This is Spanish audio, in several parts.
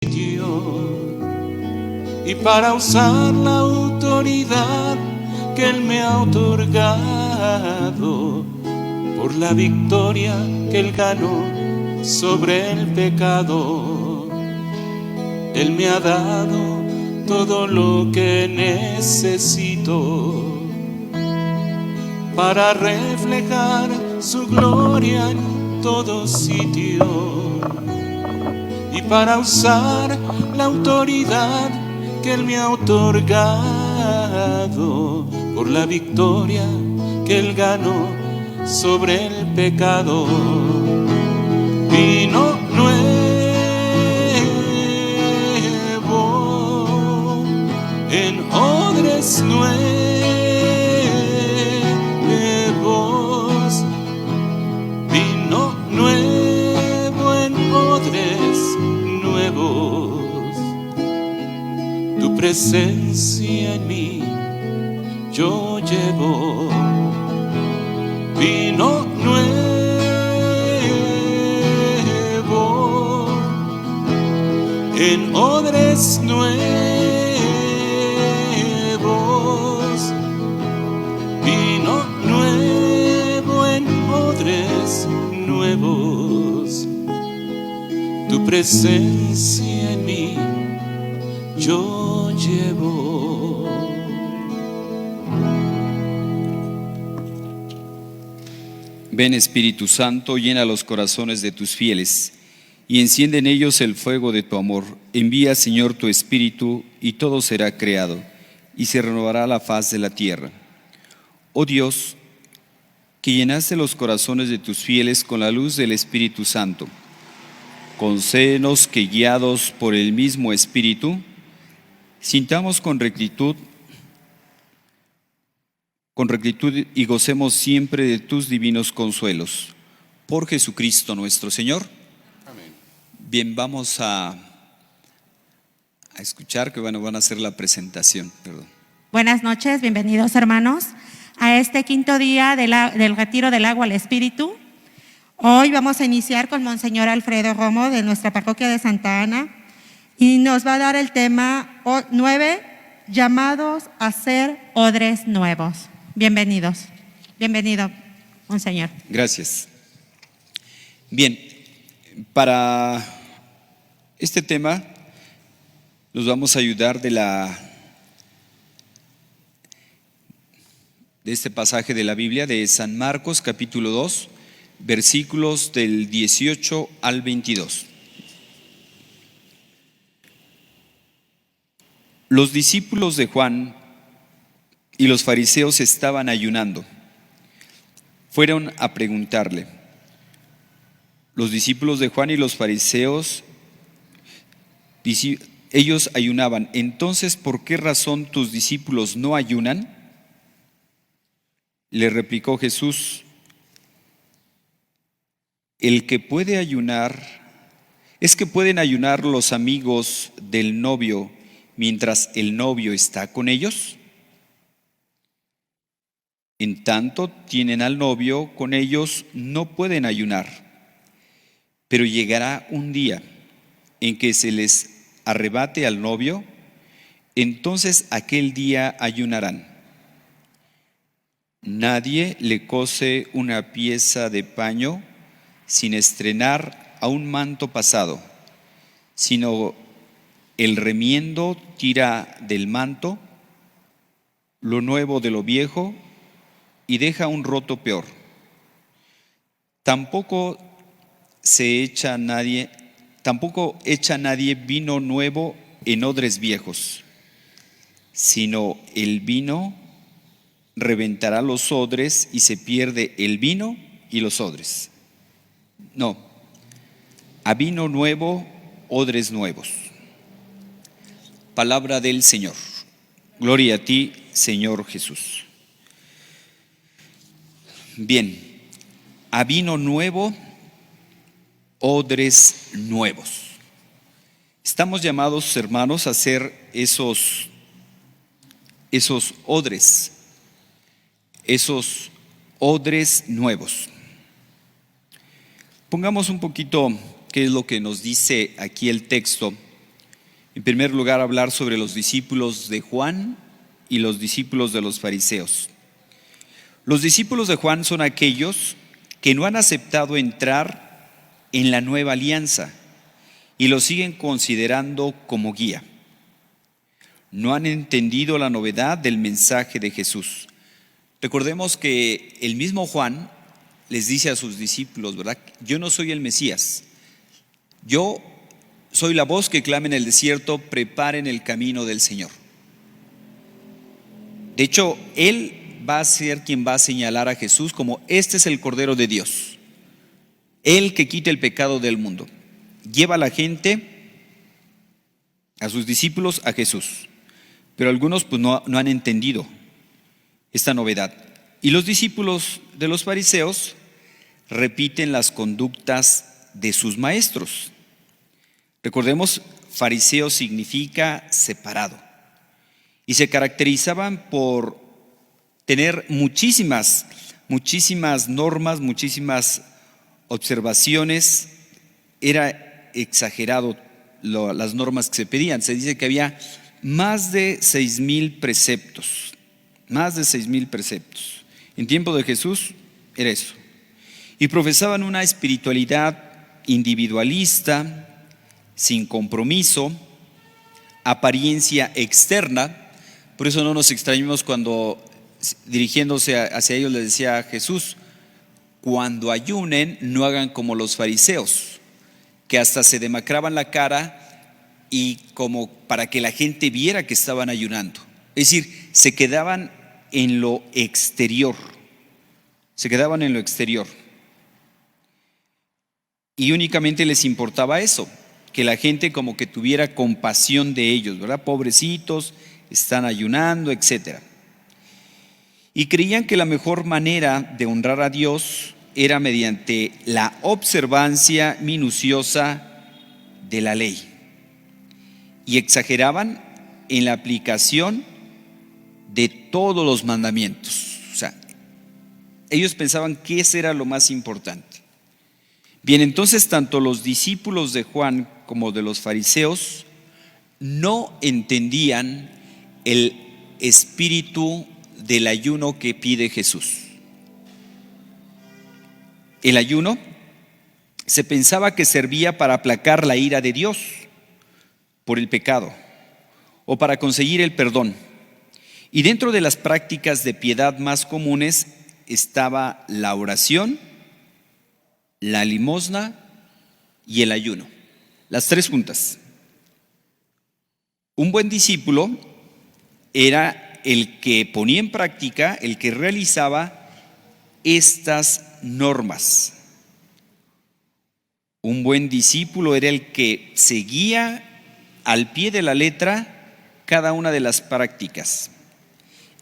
y para usar la autoridad que Él me ha otorgado por la victoria que Él ganó sobre el pecado. Él me ha dado todo lo que necesito para reflejar su gloria en todo sitio y para usar la autoridad que Él me ha otorgado por la victoria que Él ganó sobre el pecado. Vino nuevo en odres nuevos, vino nuevo en odres nuevos. Tu presencia en mí yo llevo. Vino nuevo en odres nuevos, vino nuevo en odres nuevos. Tu presencia en mí yo llevo. Ven, Espíritu Santo, llena los corazones de tus fieles y enciende en ellos el fuego de tu amor. Envía, Señor, tu Espíritu y todo será creado y se renovará la faz de la tierra. Oh Dios, que llenaste los corazones de tus fieles con la luz del Espíritu Santo, concédenos que, guiados por el mismo Espíritu, sintamos con rectitud y gocemos siempre de tus divinos consuelos. Por Jesucristo nuestro Señor. Amén. Bien, vamos a escuchar que van a hacer la presentación. Perdón. Buenas noches, bienvenidos hermanos a este quinto día del retiro del agua al Espíritu. Hoy vamos a iniciar con Monseñor Alfredo Romo de nuestra parroquia de Santa Ana y nos va a dar el tema 9, llamados a ser odres nuevos. Bienvenidos. Bienvenido, Monseñor. Gracias. Bien, para este tema nos vamos a ayudar de este pasaje de la Biblia de San Marcos capítulo 2, versículos del 18 al 22. Los discípulos de Juan y los fariseos estaban ayunando. Fueron a preguntarle. Los discípulos de Juan y los fariseos, ellos ayunaban. Entonces, ¿por qué razón tus discípulos no ayunan? Le replicó Jesús: el que puede ayunar, ¿es que pueden ayunar los amigos del novio mientras el novio está con ellos? En tanto tienen al novio con ellos, no pueden ayunar. Pero llegará un día en que se les arrebate al novio, entonces aquel día ayunarán. Nadie le cose una pieza de paño sin estrenar a un manto pasado, sino el remiendo tira del manto lo nuevo de lo viejo y deja un roto peor. Tampoco echa nadie vino nuevo en odres viejos, sino el vino reventará los odres y se pierde el vino y los odres. No, a vino nuevo, odres nuevos. Palabra del Señor. Gloria a ti, Señor Jesús. Bien, a vino nuevo, odres nuevos. Estamos llamados, hermanos, a hacer esos odres, esos odres nuevos. Pongamos un poquito qué es lo que nos dice aquí el texto En primer lugar, hablar sobre los discípulos de Juan y los discípulos de los fariseos. Los discípulos de Juan son aquellos que no han aceptado entrar en la nueva alianza y lo siguen considerando como guía. No han entendido la novedad del mensaje de Jesús. Recordemos que el mismo Juan les dice a sus discípulos, ¿verdad? Yo no soy el Mesías. Yo soy la voz que clama en el desierto, preparen el camino del Señor. De hecho, él va a ser quien va a señalar a Jesús como este es el Cordero de Dios, el que quita el pecado del mundo. Lleva a la gente, a sus discípulos, a Jesús. Pero algunos pues no han entendido esta novedad. Y los discípulos de los fariseos repiten las conductas de sus maestros. Recordemos, fariseo significa separado. Y se caracterizaban por tener muchísimas normas, muchísimas observaciones. Era exagerado las normas que se pedían. Se dice que había más de 6,000 preceptos. Más de 6,000 preceptos. En tiempo de Jesús era eso. Y profesaban una espiritualidad individualista, sin compromiso, apariencia externa. Por eso no nos extrañemos cuando, dirigiéndose hacia ellos, les decía a Jesús: cuando ayunen, no hagan como los fariseos, que hasta se demacraban la cara y como para que la gente viera que estaban ayunando. Es decir, se quedaban en lo exterior. Y únicamente les importaba eso, que la gente como que tuviera compasión de ellos, ¿verdad? Pobrecitos, están ayunando, etc. Y creían que la mejor manera de honrar a Dios era mediante la observancia minuciosa de la ley. Y exageraban en la aplicación de todos los mandamientos. O sea, ellos pensaban que ese era lo más importante. Bien, entonces tanto los discípulos de Juan como de los fariseos no entendían el espíritu del ayuno que pide Jesús. El ayuno se pensaba que servía para aplacar la ira de Dios por el pecado o para conseguir el perdón. Y dentro de las prácticas de piedad más comunes estaba la oración, la limosna y el ayuno. Las tres juntas. Un buen discípulo era el que ponía en práctica, el que realizaba estas normas. Un buen discípulo era el que seguía al pie de la letra cada una de las prácticas.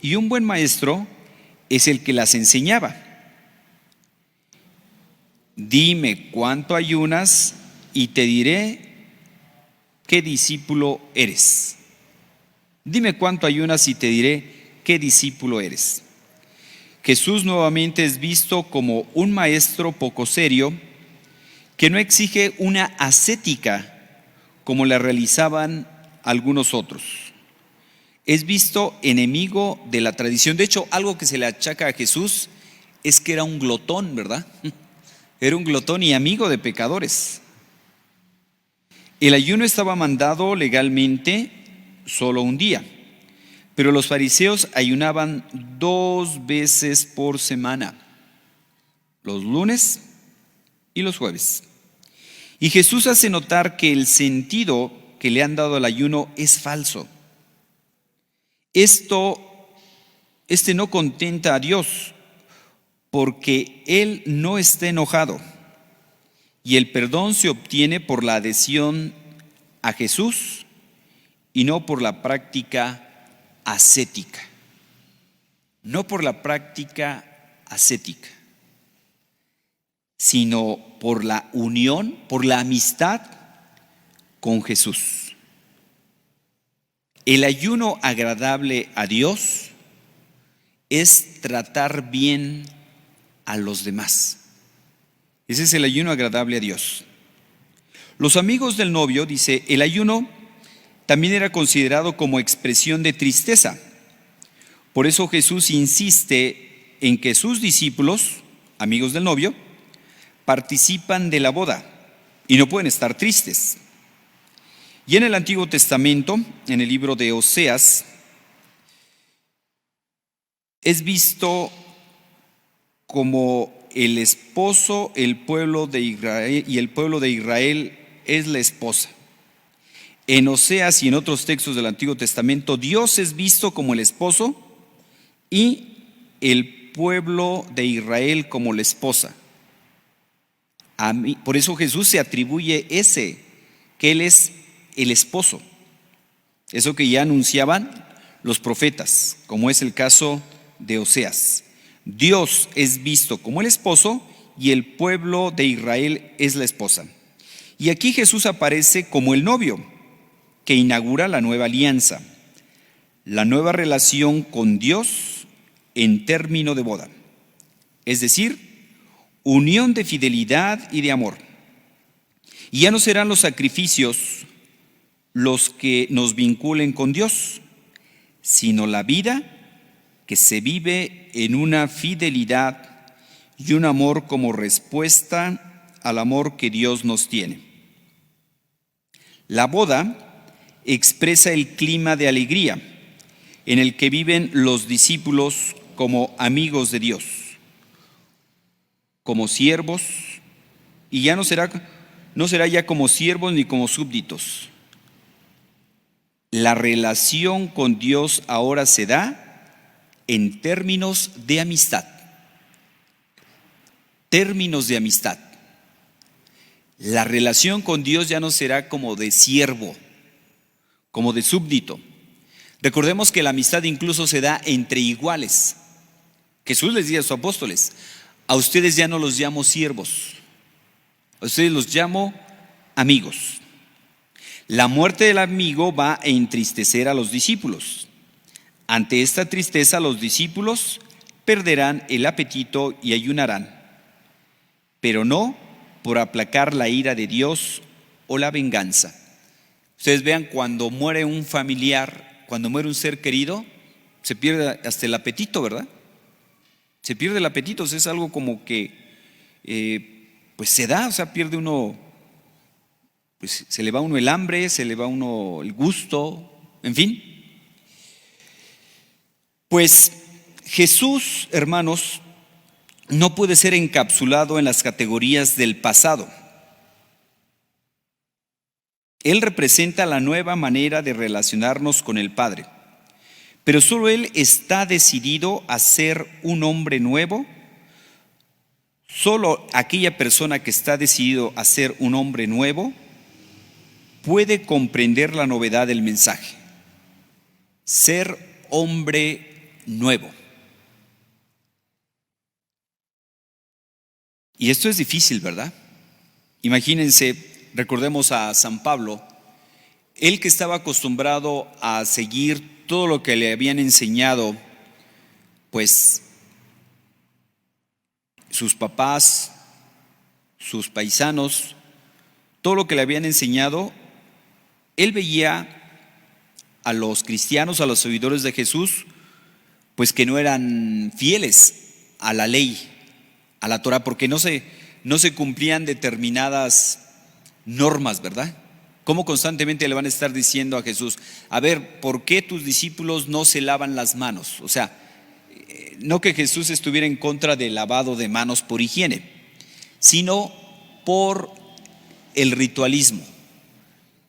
Y un buen maestro es el que las enseñaba. Dime cuánto ayunas y te diré qué discípulo eres. Dime cuánto ayunas y te diré qué discípulo eres. Jesús nuevamente es visto como un maestro poco serio que no exige una ascética como la realizaban algunos otros. Es visto enemigo de la tradición. De hecho, algo que se le achaca a Jesús es que era un glotón, ¿verdad? Era un glotón y amigo de pecadores. El ayuno estaba mandado legalmente solo un día, pero los fariseos ayunaban 2 veces por semana, los lunes y los jueves. Y Jesús hace notar que el sentido que le han dado al ayuno es falso. Este no contenta a Dios, porque Él no está enojado, y el perdón se obtiene por la adhesión a Jesús y no por la práctica ascética. No por la práctica ascética, sino por la unión, por la amistad con Jesús. El ayuno agradable a Dios es tratar bien a los demás. Ese es el ayuno agradable a Dios. Los amigos del novio, dice, el ayuno también era considerado como expresión de tristeza. Por eso Jesús insiste en que sus discípulos, amigos del novio, participan de la boda y no pueden estar tristes. Y en el Antiguo Testamento, en el libro de Oseas, es visto como el esposo, el pueblo de Israel, y el pueblo de Israel es la esposa. En Oseas y en otros textos del Antiguo Testamento, Dios es visto como el esposo y el pueblo de Israel como la esposa. Por eso Jesús se atribuye que Él es el esposo. Eso que ya anunciaban los profetas, como es el caso de Oseas. Dios es visto como el esposo y el pueblo de Israel es la esposa. Y aquí Jesús aparece como el novio que inaugura la nueva alianza, la nueva relación con Dios en término de boda, es decir, unión de fidelidad y de amor. Y ya no serán los sacrificios los que nos vinculen con Dios, sino la vida que se vive en una fidelidad y un amor como respuesta al amor que Dios nos tiene. La boda expresa el clima de alegría en el que viven los discípulos como amigos de Dios, como siervos, y ya no será ya como siervos ni como súbditos. La relación con Dios ahora se da en términos de amistad. Términos de amistad. La relación con Dios ya no será como de siervo, como de súbdito. Recordemos que la amistad incluso se da entre iguales. Jesús les dice a sus apóstoles: a ustedes ya no los llamo siervos, a ustedes los llamo amigos. La muerte del amigo va a entristecer a los discípulos. Ante esta tristeza, los discípulos perderán el apetito y ayunarán, pero no por aplacar la ira de Dios o la venganza. Ustedes vean, cuando muere un familiar, cuando muere un ser querido, se pierde hasta el apetito, ¿verdad? Se pierde el apetito, o sea, es algo como que pues se da, o sea, pierde uno, pues se le va a uno el hambre, se le va a uno el gusto, en fin. Pues Jesús, hermanos, no puede ser encapsulado en las categorías del pasado. Él representa la nueva manera de relacionarnos con el Padre, pero solo Él está decidido a ser un hombre nuevo. Solo aquella persona que está decidido a ser un hombre nuevo puede comprender la novedad del mensaje. Ser hombre nuevo. Y esto es difícil, ¿verdad? Imagínense, recordemos a San Pablo, él que estaba acostumbrado a seguir todo lo que le habían enseñado, pues sus papás, sus paisanos, todo lo que le habían enseñado, él veía a los cristianos, a los seguidores de Jesús, pues que no eran fieles a la ley, a la Torah, porque no se cumplían determinadas normas, ¿verdad? ¿Cómo constantemente le van a estar diciendo a Jesús: a ver, ¿por qué tus discípulos no se lavan las manos? O sea, no que Jesús estuviera en contra del lavado de manos por higiene, sino por el ritualismo,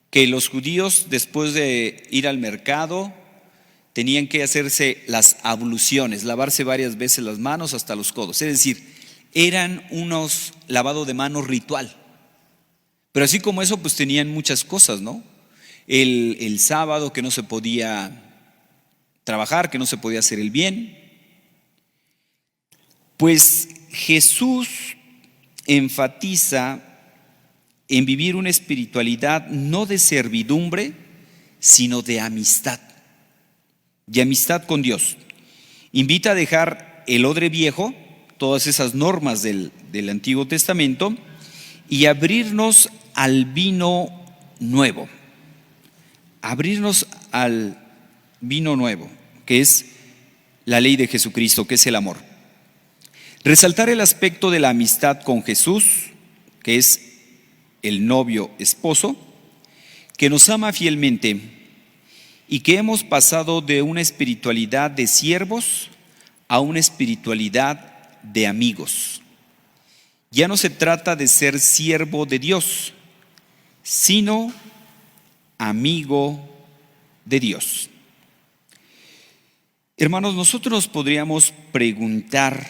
que los judíos, después de ir al mercado, tenían que hacerse las abluciones, lavarse varias veces las manos hasta los codos. Es decir, eran unos lavado de manos ritual. Pero así como eso, pues tenían muchas cosas, ¿no? El sábado, que no se podía trabajar, que no se podía hacer el bien. Pues Jesús enfatiza en vivir una espiritualidad no de servidumbre, sino de amistad con Dios. Invita a dejar el odre viejo, todas esas normas del Antiguo Testamento, y abrirnos al vino nuevo, abrirnos al vino nuevo, que es la ley de Jesucristo, que es el amor. Resaltar el aspecto de la amistad con Jesús, que es el novio esposo, que nos ama fielmente y que hemos pasado de una espiritualidad de siervos a una espiritualidad de amigos. Ya no se trata de ser siervo de Dios, sino amigo de Dios. Hermanos, nosotros nos podríamos preguntar,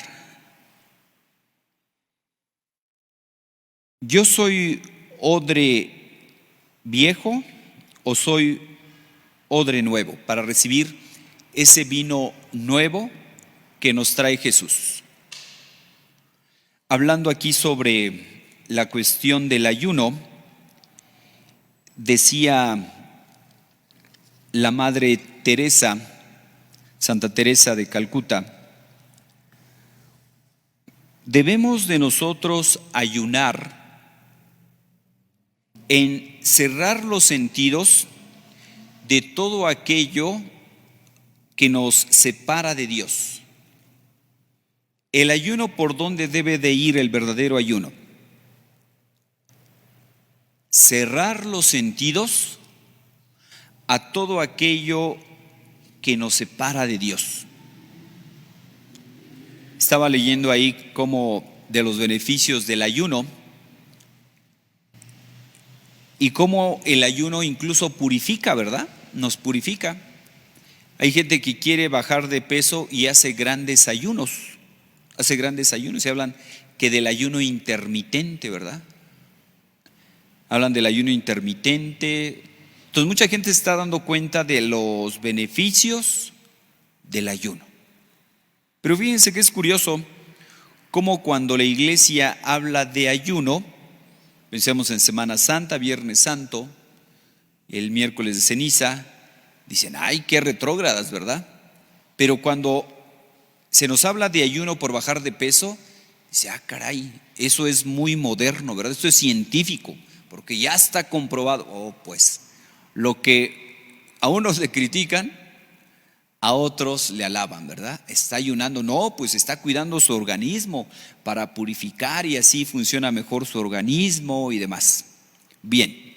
¿yo soy odre viejo o soy odre nuevo para recibir ese vino nuevo que nos trae Jesús? Hablando aquí sobre la cuestión del ayuno, decía la Madre Teresa, Santa Teresa de Calcuta, debemos de nosotros ayunar en cerrar los sentidos de todo aquello que nos separa de Dios. El ayuno, ¿por dónde debe de ir el verdadero ayuno? Cerrar los sentidos a todo aquello que nos separa de Dios. Estaba leyendo ahí como de los beneficios del ayuno y cómo el ayuno incluso purifica, ¿verdad? Nos purifica. Hay gente que quiere bajar de peso y hace grandes ayunos. Y hablan que del ayuno intermitente, ¿verdad? Hablan del ayuno intermitente. Entonces mucha gente está dando cuenta de los beneficios del ayuno. Pero fíjense que es curioso cómo cuando la iglesia habla de ayuno, pensemos en Semana Santa, Viernes Santo, el miércoles de ceniza, dicen, ay, qué retrógradas, ¿verdad? Pero cuando se nos habla de ayuno por bajar de peso, dice, caray, eso es muy moderno, ¿verdad? Esto es científico, porque ya está comprobado. Pues, lo que a unos le critican, a otros le alaban, ¿verdad? Está ayunando, no, pues está cuidando su organismo para purificar y así funciona mejor su organismo y demás. Bien,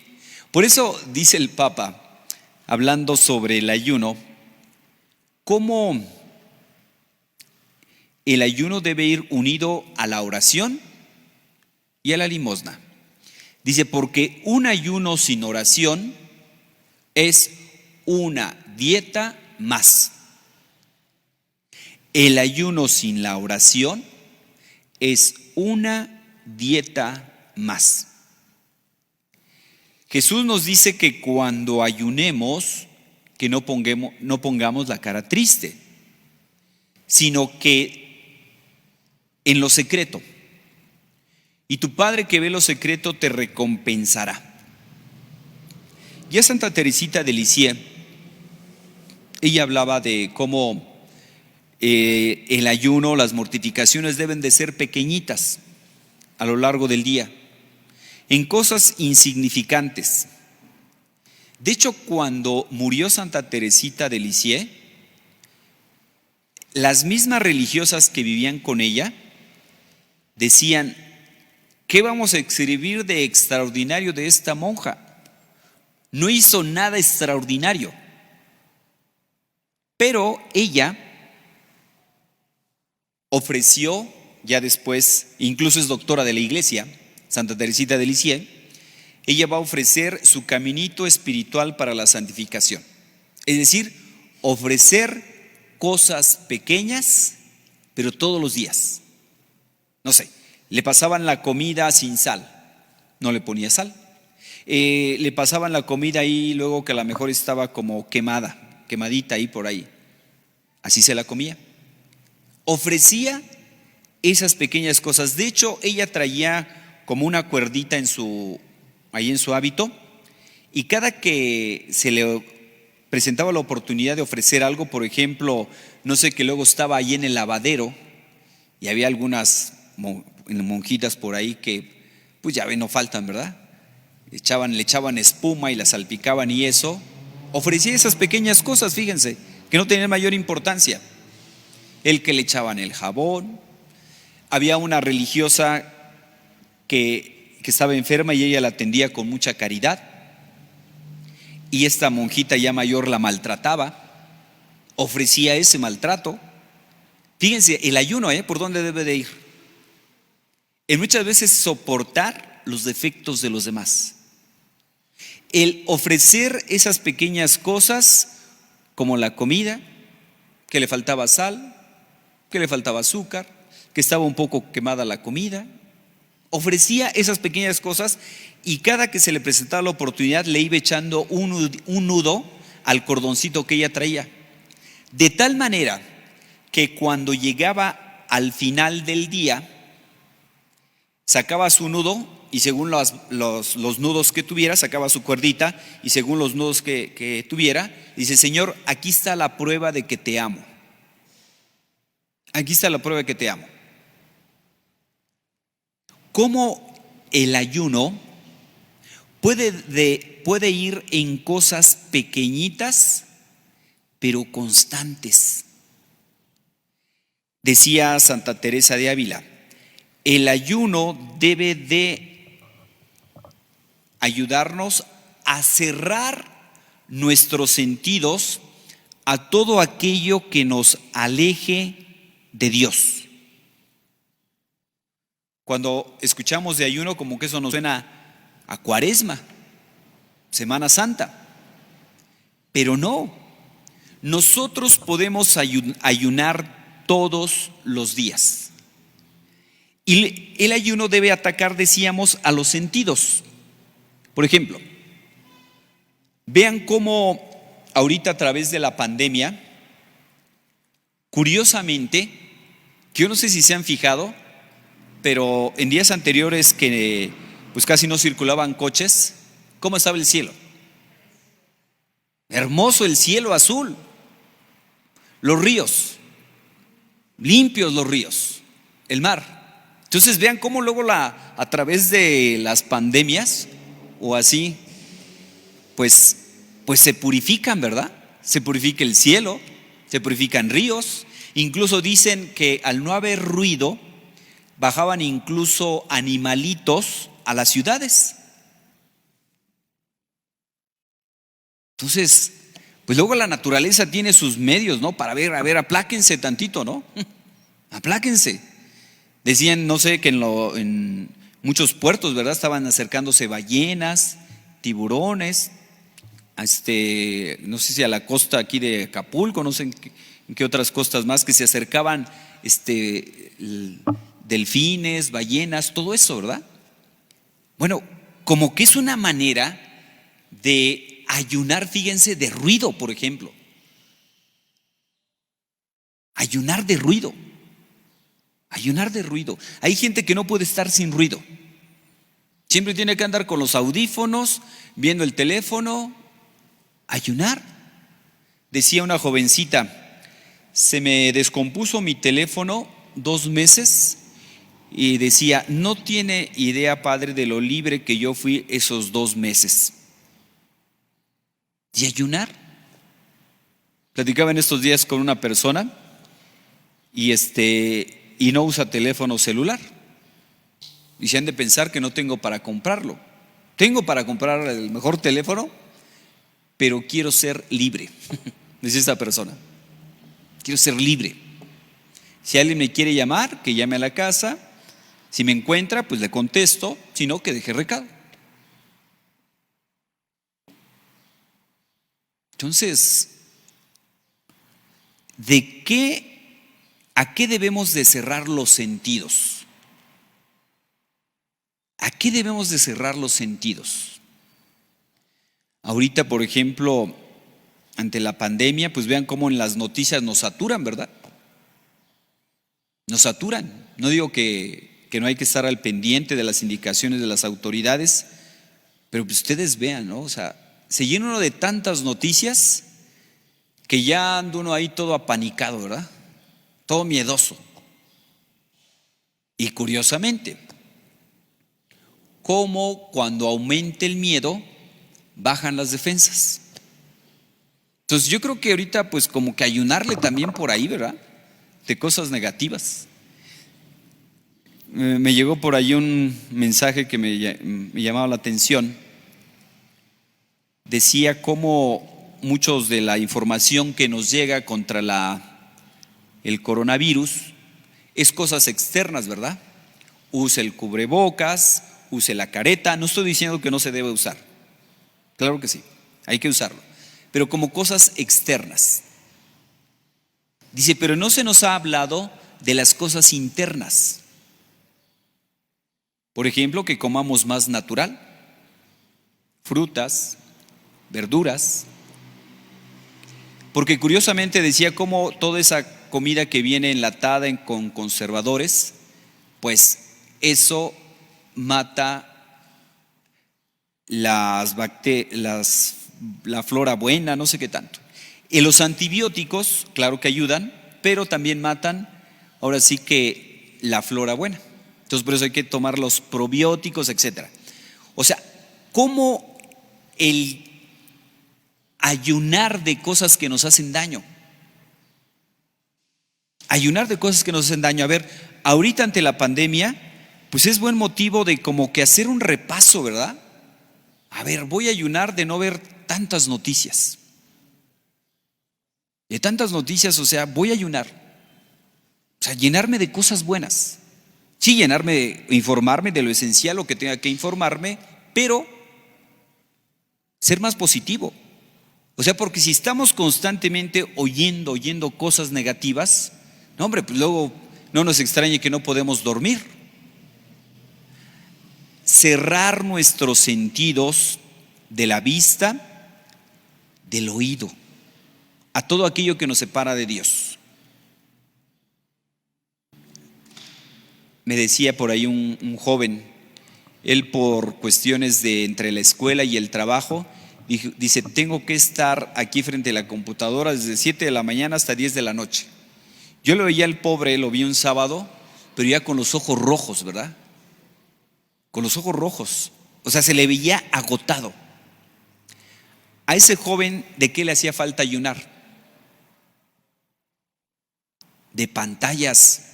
por eso dice el Papa, hablando sobre el ayuno, cómo el ayuno debe ir unido a la oración y a la limosna. Dice, porque un ayuno sin oración es una dieta más. El ayuno sin la oración es una dieta más. Jesús nos dice que cuando ayunemos, que no pongamos la cara triste, sino que en lo secreto. Y tu Padre que ve lo secreto te recompensará. Ya Santa Teresita de Lisieux, ella hablaba de cómo el ayuno, las mortificaciones deben de ser pequeñitas a lo largo del día, en cosas insignificantes. De hecho, cuando murió Santa Teresita de Lisieux, las mismas religiosas que vivían con ella decían, ¿qué vamos a escribir de extraordinario de esta monja? No hizo nada extraordinario, pero ella ofreció, ya después, incluso es doctora de la iglesia, Santa Teresita de Lisieux, ella va a ofrecer su caminito espiritual para la santificación. Es decir, ofrecer cosas pequeñas, pero todos los días. No sé, le pasaban la comida sin sal, no le ponía sal. Le pasaban la comida ahí luego que a lo mejor estaba como quemadita ahí por ahí. Así se la comía. Ofrecía esas pequeñas cosas. De hecho, ella traía como una cuerdita ahí en su hábito, y cada que se le presentaba la oportunidad de ofrecer algo, por ejemplo, no sé, que luego estaba ahí en el lavadero y había algunas monjitas por ahí que, pues ya ven, no faltan, ¿verdad? Le echaban espuma y la salpicaban y eso, ofrecía esas pequeñas cosas, fíjense, que no tenían mayor importancia. El que le echaban el jabón. Había una religiosa que estaba enferma y ella la atendía con mucha caridad. Y esta monjita ya mayor la maltrataba, ofrecía ese maltrato. Fíjense, el ayuno, ¿por dónde debe de ir? En muchas veces soportar los defectos de los demás. El ofrecer esas pequeñas cosas como la comida, que le faltaba sal, que le faltaba azúcar, que estaba un poco quemada la comida. Ofrecía esas pequeñas cosas y cada que se le presentaba la oportunidad le iba echando un nudo al cordoncito que ella traía. De tal manera que cuando llegaba al final del día, sacaba su nudo y según los nudos que tuviera, sacaba su cuerdita y según los nudos que tuviera, dice: Señor, aquí está la prueba de que te amo. Aquí está la prueba de que te amo. ¿Cómo el ayuno puede ir en cosas pequeñitas, pero constantes? Decía Santa Teresa de Ávila, el ayuno debe de ayudarnos a cerrar nuestros sentidos a todo aquello que nos aleje de Dios. Cuando escuchamos de ayuno, como que eso nos suena a Cuaresma, Semana Santa. Pero no, nosotros podemos ayunar todos los días. Y el ayuno debe atacar, decíamos, a los sentidos. Por ejemplo, vean cómo ahorita a través de la pandemia, curiosamente, que yo no sé si se han fijado, pero en días anteriores que pues casi no circulaban coches, ¿cómo estaba el cielo? Hermoso el cielo azul. Los ríos, limpios los ríos, el mar. Entonces vean cómo luego a través de las pandemias o así, pues se purifican, ¿verdad? Se purifica el cielo, se purifican ríos. Incluso dicen que al no haber ruido, bajaban incluso animalitos a las ciudades. Entonces, pues luego la naturaleza tiene sus medios, ¿no? Para ver, apláquense tantito, ¿no? Apláquense. Decían, no sé, que en muchos puertos, ¿verdad? Estaban acercándose ballenas, tiburones, no sé si a la costa aquí de Acapulco, no sé en qué otras costas más, que se acercaban delfines, ballenas, todo eso, ¿verdad? Bueno, como que es una manera de ayunar, fíjense, de ruido, por ejemplo. Ayunar de ruido. Ayunar de ruido. Hay gente que no puede estar sin ruido. Siempre tiene que andar con los audífonos, viendo el teléfono. Ayunar. Decía una jovencita, se me descompuso mi teléfono 2 meses y decía, no tiene idea, padre, de lo libre que yo fui esos 2 meses. ¿Y ayunar? Platicaba en estos días con una persona y no usa teléfono celular. Y se han de pensar que no tengo para comprarlo. Tengo para comprar el mejor teléfono, pero quiero ser libre. Dice esta persona. Quiero ser libre. Si alguien me quiere llamar, que llame a la casa. Si me encuentra, pues le contesto. Si no, que deje recado. Entonces, ¿a qué debemos de cerrar los sentidos? ¿A qué debemos de cerrar los sentidos? Ahorita, por ejemplo, ante la pandemia, pues vean cómo en las noticias nos saturan, ¿verdad? Nos saturan. No digo que no hay que estar al pendiente de las indicaciones de las autoridades, pero pues ustedes vean, ¿no? O sea, se llena uno de tantas noticias que ya anda uno ahí todo apanicado, ¿verdad? Todo miedoso. Y curiosamente, como cuando aumenta el miedo, bajan las defensas. Entonces yo creo que ahorita pues como que ayunarle también por ahí, ¿verdad? De cosas negativas. Me llegó por ahí un mensaje que me llamaba la atención. Decía cómo muchos de la información que nos llega contra el coronavirus es cosas externas, ¿verdad? Use el cubrebocas, use la careta. No estoy diciendo que no se debe usar. Claro que sí, hay que usarlo. Pero como cosas externas. Dice, pero no se nos ha hablado de las cosas internas. Por ejemplo, que comamos más natural, frutas, verduras, porque curiosamente decía cómo toda esa comida que viene enlatada con conservadores, pues eso mata las bacterias, la flora buena, no sé qué tanto. Y los antibióticos, claro que ayudan, pero también matan, ahora sí que la flora buena. Entonces por eso hay que tomar los probióticos, etcétera. O sea, ¿cómo el ayunar de cosas que nos hacen daño? Ayunar de cosas que nos hacen daño. A ver, ahorita ante la pandemia, pues es buen motivo de como que hacer un repaso, ¿verdad? A ver, voy a ayunar de no ver tantas noticias. De tantas noticias, o sea, voy a ayunar. O sea, llenarme de cosas buenas. Sí, informarme de lo esencial, lo que tenga que informarme, pero ser más positivo. O sea, porque si estamos constantemente oyendo cosas negativas, no, hombre, pues luego no nos extrañe que no podemos dormir. Cerrar nuestros sentidos de la vista, del oído, a todo aquello que nos separa de Dios. Me decía por ahí un joven, él por cuestiones de entre la escuela y el trabajo, dice, tengo que estar aquí frente a la computadora desde 7 de la mañana hasta 10 de la noche. Yo lo veía al pobre, lo vi un sábado, pero ya con los ojos rojos, ¿verdad? Con los ojos rojos. O sea, se le veía agotado. A ese joven, ¿de qué le hacía falta ayunar? De pantallas.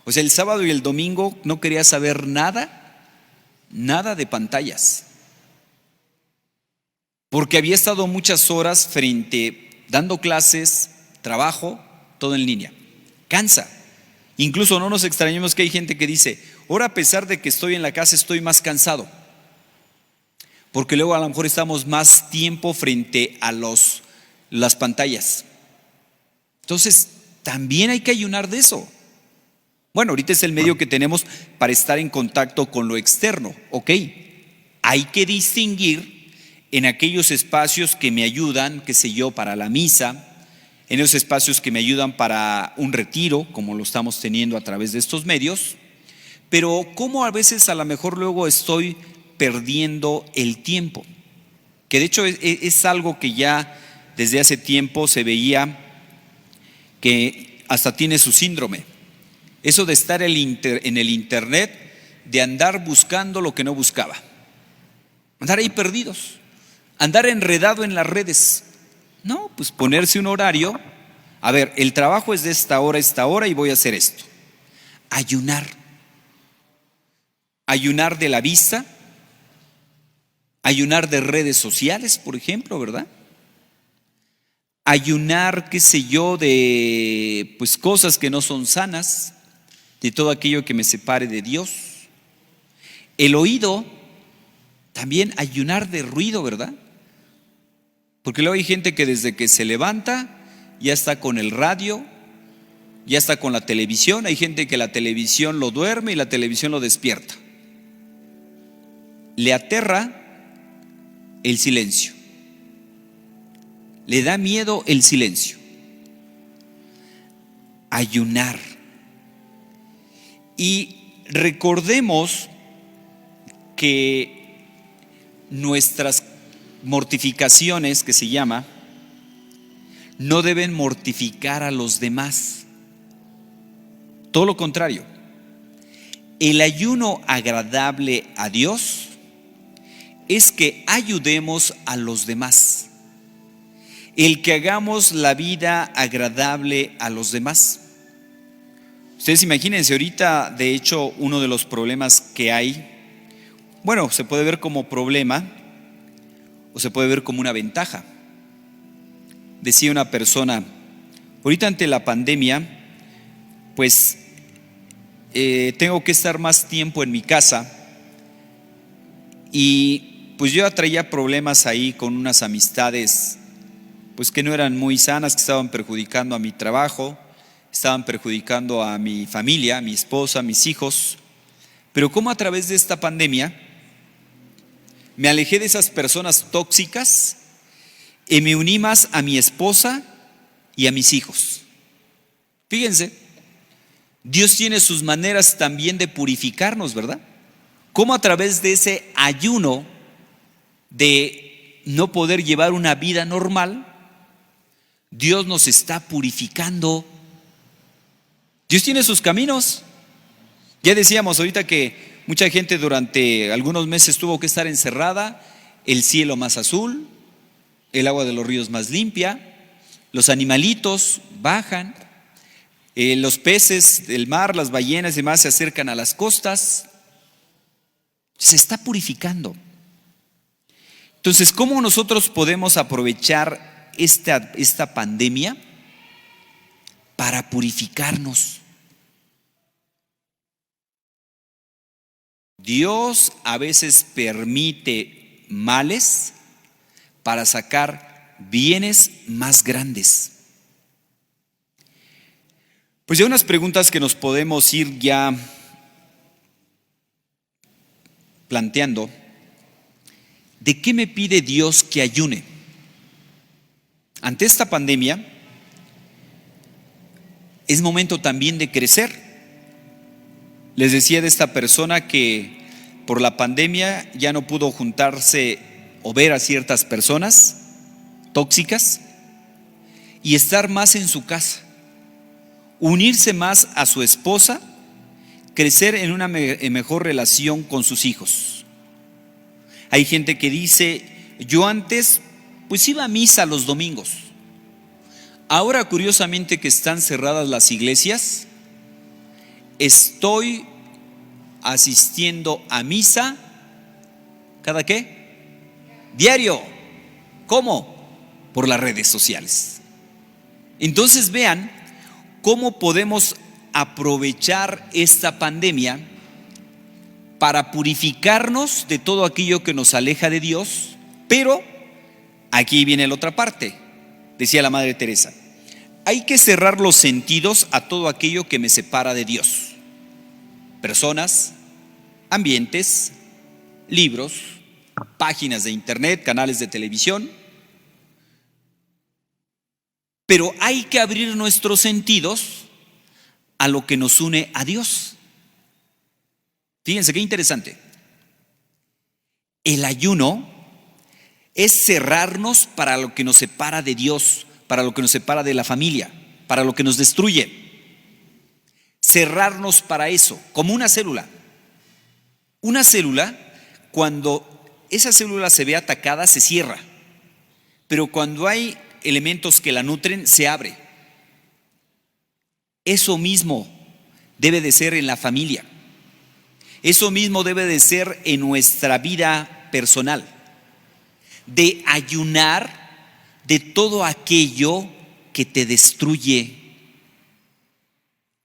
O sea, el sábado y el domingo no quería saber nada de pantallas. Porque había estado muchas horas dando clases, trabajo, todo en línea. Cansa. Incluso no nos extrañemos que hay gente que dice, ahora a pesar de que estoy en la casa estoy más cansado. Porque luego a lo mejor estamos más tiempo frente a las pantallas. Entonces, también hay que ayunar de eso. Bueno, ahorita es el medio que tenemos para estar en contacto con lo externo, ¿ok? Hay que distinguir en aquellos espacios que me ayudan, qué sé yo, para la misa, en esos espacios que me ayudan para un retiro, como lo estamos teniendo a través de estos medios, pero cómo a veces a lo mejor luego estoy perdiendo el tiempo, que de hecho es algo que ya desde hace tiempo se veía que hasta tiene su síndrome. Eso de estar en el internet, de andar buscando lo que no buscaba. Andar ahí perdidos, andar enredado en las redes. No, pues ponerse un horario. A ver, el trabajo es de esta hora a esta hora y voy a hacer esto. Ayunar. Ayunar de la vista. Ayunar de redes sociales, por ejemplo, ¿verdad? Ayunar, qué sé yo, de pues cosas que no son sanas, de todo aquello que me separe de Dios. El oído, también ayunar de ruido, ¿verdad? Porque luego hay gente que desde que se levanta ya está con el radio, ya está con la televisión. Hay gente que la televisión lo duerme y la televisión lo despierta. Le aterra el silencio. Le da miedo el silencio. Ayunar. Y recordemos que nuestras mortificaciones, que se llama, no deben mortificar a los demás. Todo lo contrario. El ayuno agradable a Dios es que ayudemos a los demás. el que hagamos la vida agradable a los demás. Ustedes imagínense, ahorita de hecho uno de los problemas que hay, bueno, se puede ver como problema o se puede ver como una ventaja. Decía una persona, ahorita ante la pandemia, pues tengo que estar más tiempo en mi casa y pues yo traía problemas ahí con unas amistades pues que no eran muy sanas, que estaban perjudicando a mi trabajo, estaban perjudicando a mi familia, a mi esposa, a mis hijos. Pero cómo a través de esta pandemia me alejé de esas personas tóxicas y me uní más a mi esposa y a mis hijos. Fíjense, Dios tiene sus maneras también de purificarnos, ¿verdad? Cómo a través de ese ayuno de no poder llevar una vida normal, Dios nos está purificando. Dios tiene sus caminos. Ya decíamos ahorita que mucha gente durante algunos meses tuvo que estar encerrada, el cielo más azul, el agua de los ríos más limpia, los animalitos bajan, los peces del mar, las ballenas y demás se acercan a las costas. Se está purificando. Entonces, ¿cómo nosotros podemos aprovechar esta pandemia para purificarnos? Dios a veces permite males para sacar bienes más grandes. Pues hay unas preguntas que nos podemos ir ya planteando. ¿De qué me pide Dios que ayune? Ante esta pandemia es momento también de crecer. Les decía de esta persona que por la pandemia ya no pudo juntarse o ver a ciertas personas tóxicas y estar más en su casa, unirse más a su esposa, crecer en una mejor relación con sus hijos. Hay gente que dice, yo antes pues iba a misa los domingos. Ahora, curiosamente que están cerradas las iglesias, estoy asistiendo a misa, ¿cada qué? Diario. ¿Cómo? Por las redes sociales. Entonces vean cómo podemos aprovechar esta pandemia para purificarnos de todo aquello que nos aleja de Dios. Pero aquí viene la otra parte. Decía la Madre Teresa, hay que cerrar los sentidos a todo aquello que me separa de Dios. Personas, ambientes, libros, páginas de internet, canales de televisión. Pero hay que abrir nuestros sentidos a lo que nos une a Dios. Fíjense qué interesante. El ayuno es cerrarnos para lo que nos separa de Dios, para lo que nos separa de la familia, para lo que nos destruye. Cerrarnos para eso, como una célula. Una célula, cuando esa célula se ve atacada, se cierra. Pero cuando hay elementos que la nutren, se abre. Eso mismo debe de ser en la familia. Eso mismo debe de ser en nuestra vida personal. De ayunar de todo aquello que te destruye.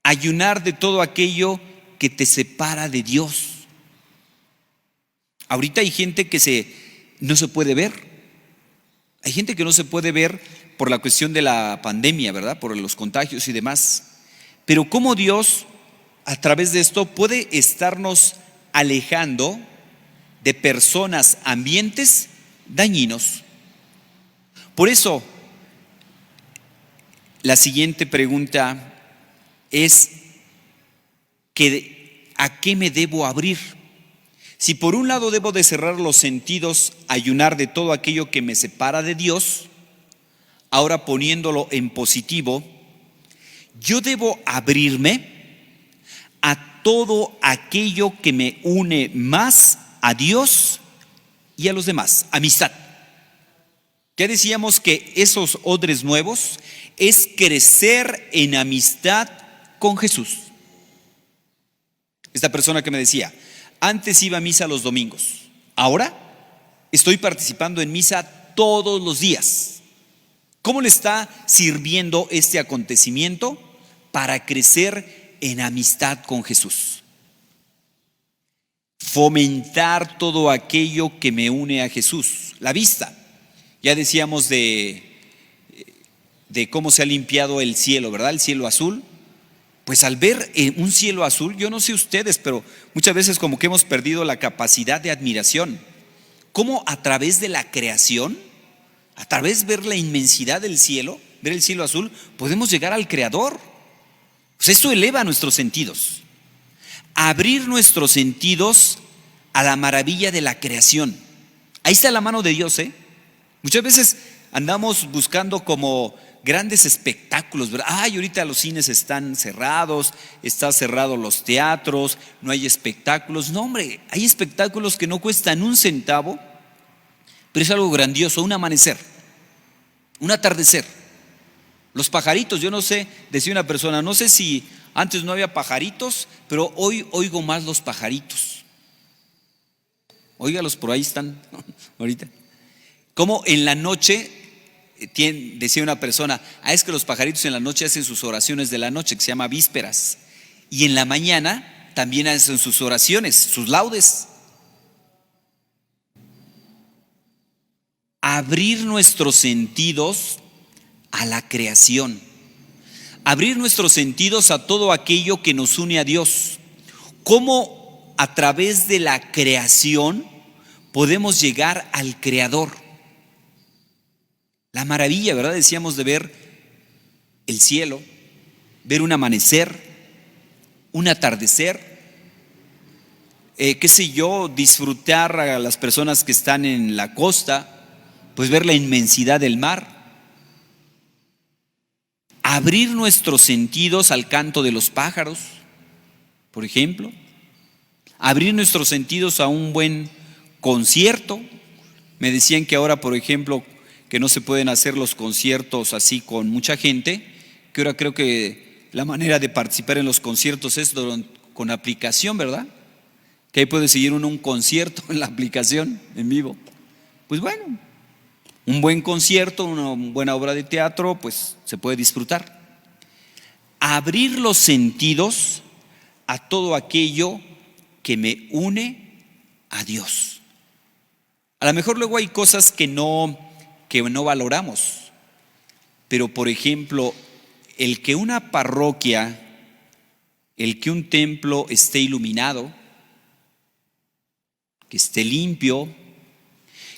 Ayunar de todo aquello que te separa de Dios. Ahorita hay gente que no se puede ver. Hay gente que no se puede ver por la cuestión de la pandemia, ¿verdad? Por los contagios y demás. Pero cómo Dios, a través de esto, puede estarnos alejando de personas, ambientes dañinos. Por eso, la siguiente pregunta es ¿a qué me debo abrir? Si por un lado debo de cerrar los sentidos, ayunar de todo aquello que me separa de Dios, ahora poniéndolo en positivo, yo debo abrirme a todo aquello que me une más a Dios y a los demás. Amistad. Ya decíamos que esos odres nuevos es crecer en amistad con Jesús. Esta persona que me decía, antes iba a misa los domingos, ahora estoy participando en misa todos los días. ¿Cómo le está sirviendo este acontecimiento para crecer en amistad con Jesús? Fomentar todo aquello que me une a Jesús. La vista. Ya decíamos de cómo se ha limpiado el cielo, ¿verdad? El cielo azul. Pues al ver un cielo azul, yo no sé ustedes, pero muchas veces como que hemos perdido la capacidad de admiración. Cómo a través de la creación, a través de ver la inmensidad del cielo, ver el cielo azul, podemos llegar al Creador. Pues esto eleva nuestros sentidos. Abrir nuestros sentidos a la maravilla de la creación. Ahí está la mano de Dios, ¿eh? Muchas veces andamos buscando como grandes espectáculos, ¿verdad? Ay, ahorita los cines están cerrados, están cerrados los teatros, no hay espectáculos. No, hombre, hay espectáculos que no cuestan un centavo, pero es algo grandioso, un amanecer, un atardecer. Los pajaritos, yo no sé, decía una persona, no sé si antes no había pajaritos, pero hoy oigo más los pajaritos. Óigalos, por ahí están, ahorita. Como en la noche, decía una persona, es que los pajaritos en la noche hacen sus oraciones de la noche, que se llama vísperas. Y en la mañana también hacen sus oraciones, sus laudes. Abrir nuestros sentidos a la creación. Abrir nuestros sentidos a todo aquello que nos une a Dios. ¿Cómo a través de la creación podemos llegar al Creador? La maravilla, ¿verdad? Decíamos de ver el cielo, ver un amanecer, un atardecer, qué sé yo, disfrutar a las personas que están en la costa, pues ver la inmensidad del mar. Abrir nuestros sentidos al canto de los pájaros, por ejemplo. Abrir nuestros sentidos a un buen concierto. Me decían que ahora, por ejemplo, que no se pueden hacer los conciertos así con mucha gente, que ahora creo que la manera de participar en los conciertos es con aplicación, ¿verdad? Que ahí puede seguir uno un concierto en la aplicación, en vivo. Pues bueno, un buen concierto, una buena obra de teatro, pues se puede disfrutar. Abrir los sentidos a todo aquello que me une a Dios. A lo mejor luego hay cosas que no valoramos, pero por ejemplo, el que una parroquia, el que un templo esté iluminado, que esté limpio,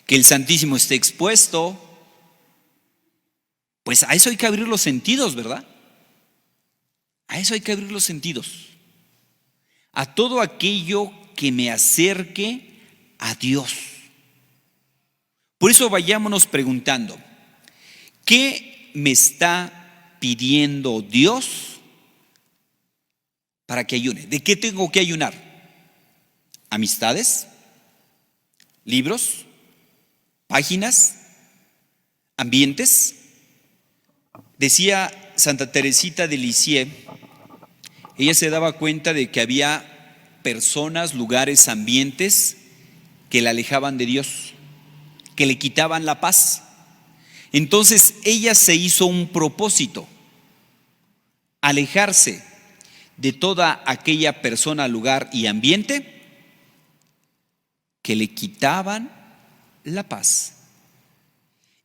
que el Santísimo esté expuesto, pues a eso hay que abrir los sentidos, ¿verdad? A eso hay que abrir los sentidos, a todo aquello que me acerque a Dios. Por eso vayámonos preguntando, ¿qué me está pidiendo Dios para que ayune? ¿De qué tengo que ayunar? ¿Amistades? ¿Libros? ¿Páginas? ¿Ambientes? Decía Santa Teresita de Lisieux, ella se daba cuenta de que había personas, lugares, ambientes que la alejaban de Dios, que le quitaban la paz. Entonces ella se hizo un propósito, alejarse de toda aquella persona, lugar y ambiente que le quitaban la paz.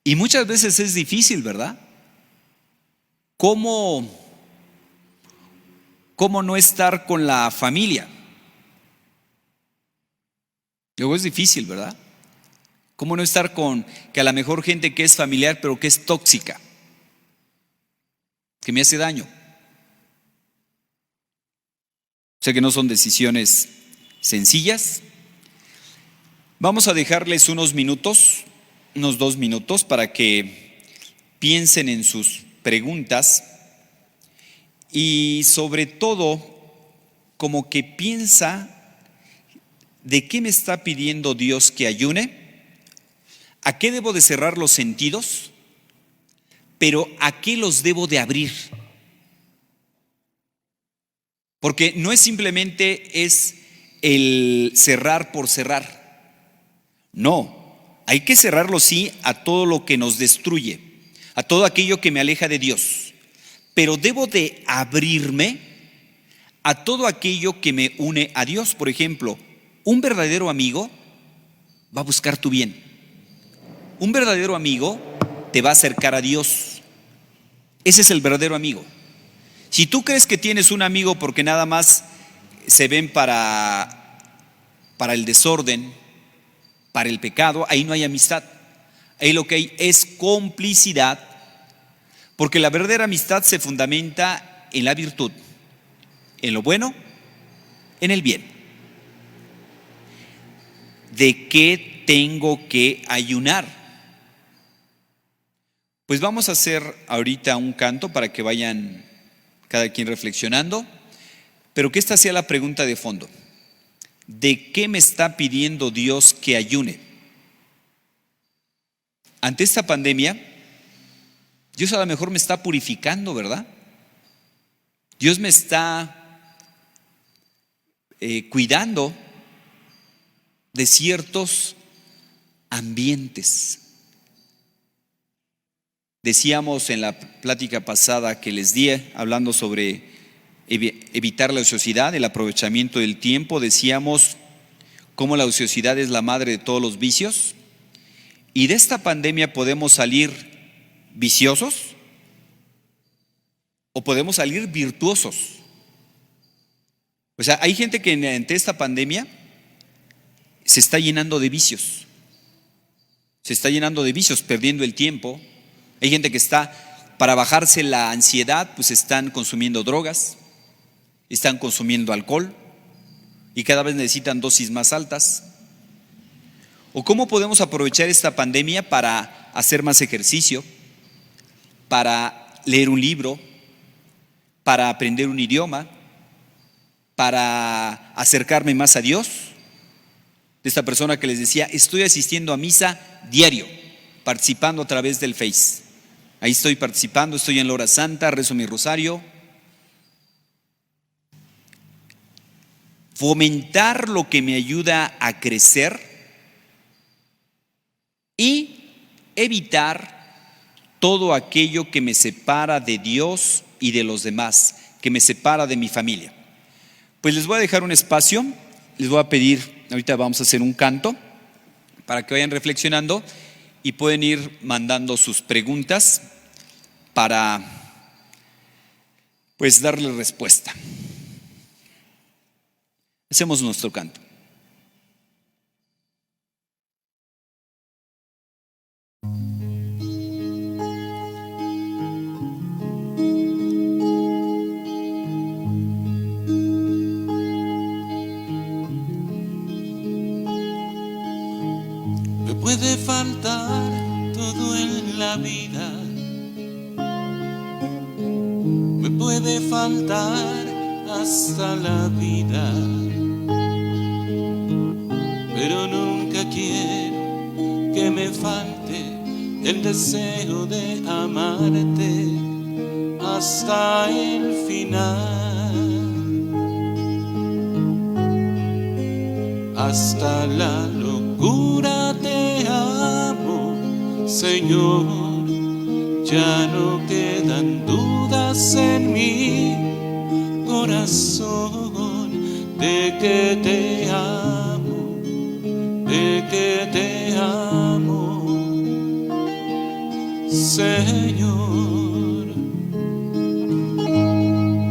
Y muchas veces es difícil, ¿verdad? ¿Cómo no estar con la familia? Luego es difícil, ¿verdad? ¿Cómo no estar con que a lo mejor gente que es familiar pero que es tóxica, que me hace daño? Sé que no son decisiones sencillas. Vamos a dejarles unos minutos, unos 2 minutos para que piensen en sus preguntas y sobre todo como que piensa de qué me está pidiendo Dios que ayune. ¿A qué debo de cerrar los sentidos? Pero ¿a qué los debo de abrir? Porque no es simplemente el cerrar por cerrar. No, hay que cerrarlo sí a todo lo que nos destruye, a todo aquello que me aleja de Dios. Pero debo de abrirme a todo aquello que me une a Dios. Por ejemplo, un verdadero amigo va a buscar tu bien. Un verdadero amigo te va a acercar a Dios. Ese es el verdadero amigo. Si tú crees que tienes un amigo porque nada más se ven para el desorden, para el pecado, ahí no hay amistad. Ahí lo que hay es complicidad, porque la verdadera amistad se fundamenta en la virtud, en lo bueno, en el bien. ¿De qué tengo que ayunar? Pues vamos a hacer ahorita un canto para que vayan cada quien reflexionando, pero que esta sea la pregunta de fondo. ¿De qué me está pidiendo Dios que ayune? Ante esta pandemia, Dios a lo mejor me está purificando, ¿verdad? Dios me está cuidando de ciertos ambientes. Decíamos en la plática pasada que les di, hablando sobre evitar la ociosidad, el aprovechamiento del tiempo, decíamos cómo la ociosidad es la madre de todos los vicios. Y de esta pandemia podemos salir viciosos o podemos salir virtuosos. O sea, hay gente que ante esta pandemia se está llenando de vicios. Se está llenando de vicios, perdiendo el tiempo. Hay gente que está, para bajarse la ansiedad, pues están consumiendo drogas, están consumiendo alcohol y cada vez necesitan dosis más altas. ¿O cómo podemos aprovechar esta pandemia para hacer más ejercicio, para leer un libro, para aprender un idioma, para acercarme más a Dios? De esta persona que les decía, estoy asistiendo a misa diario, participando a través del Face. Ahí estoy participando, estoy en la hora santa, rezo mi rosario. Fomentar lo que me ayuda a crecer y evitar todo aquello que me separa de Dios y de los demás, que me separa de mi familia. Pues les voy a dejar un espacio, les voy a pedir, ahorita vamos a hacer un canto para que vayan reflexionando y pueden ir mandando sus preguntas para pues darle respuesta. Hacemos nuestro canto. Me puede faltar todo en la vida, me puede faltar hasta la vida, pero nunca quiero que me falte el deseo de amarte hasta el final, hasta la locura te amo, Señor. Ya no quedan dudas en mi corazón de que te amo, de que te amo, Señor.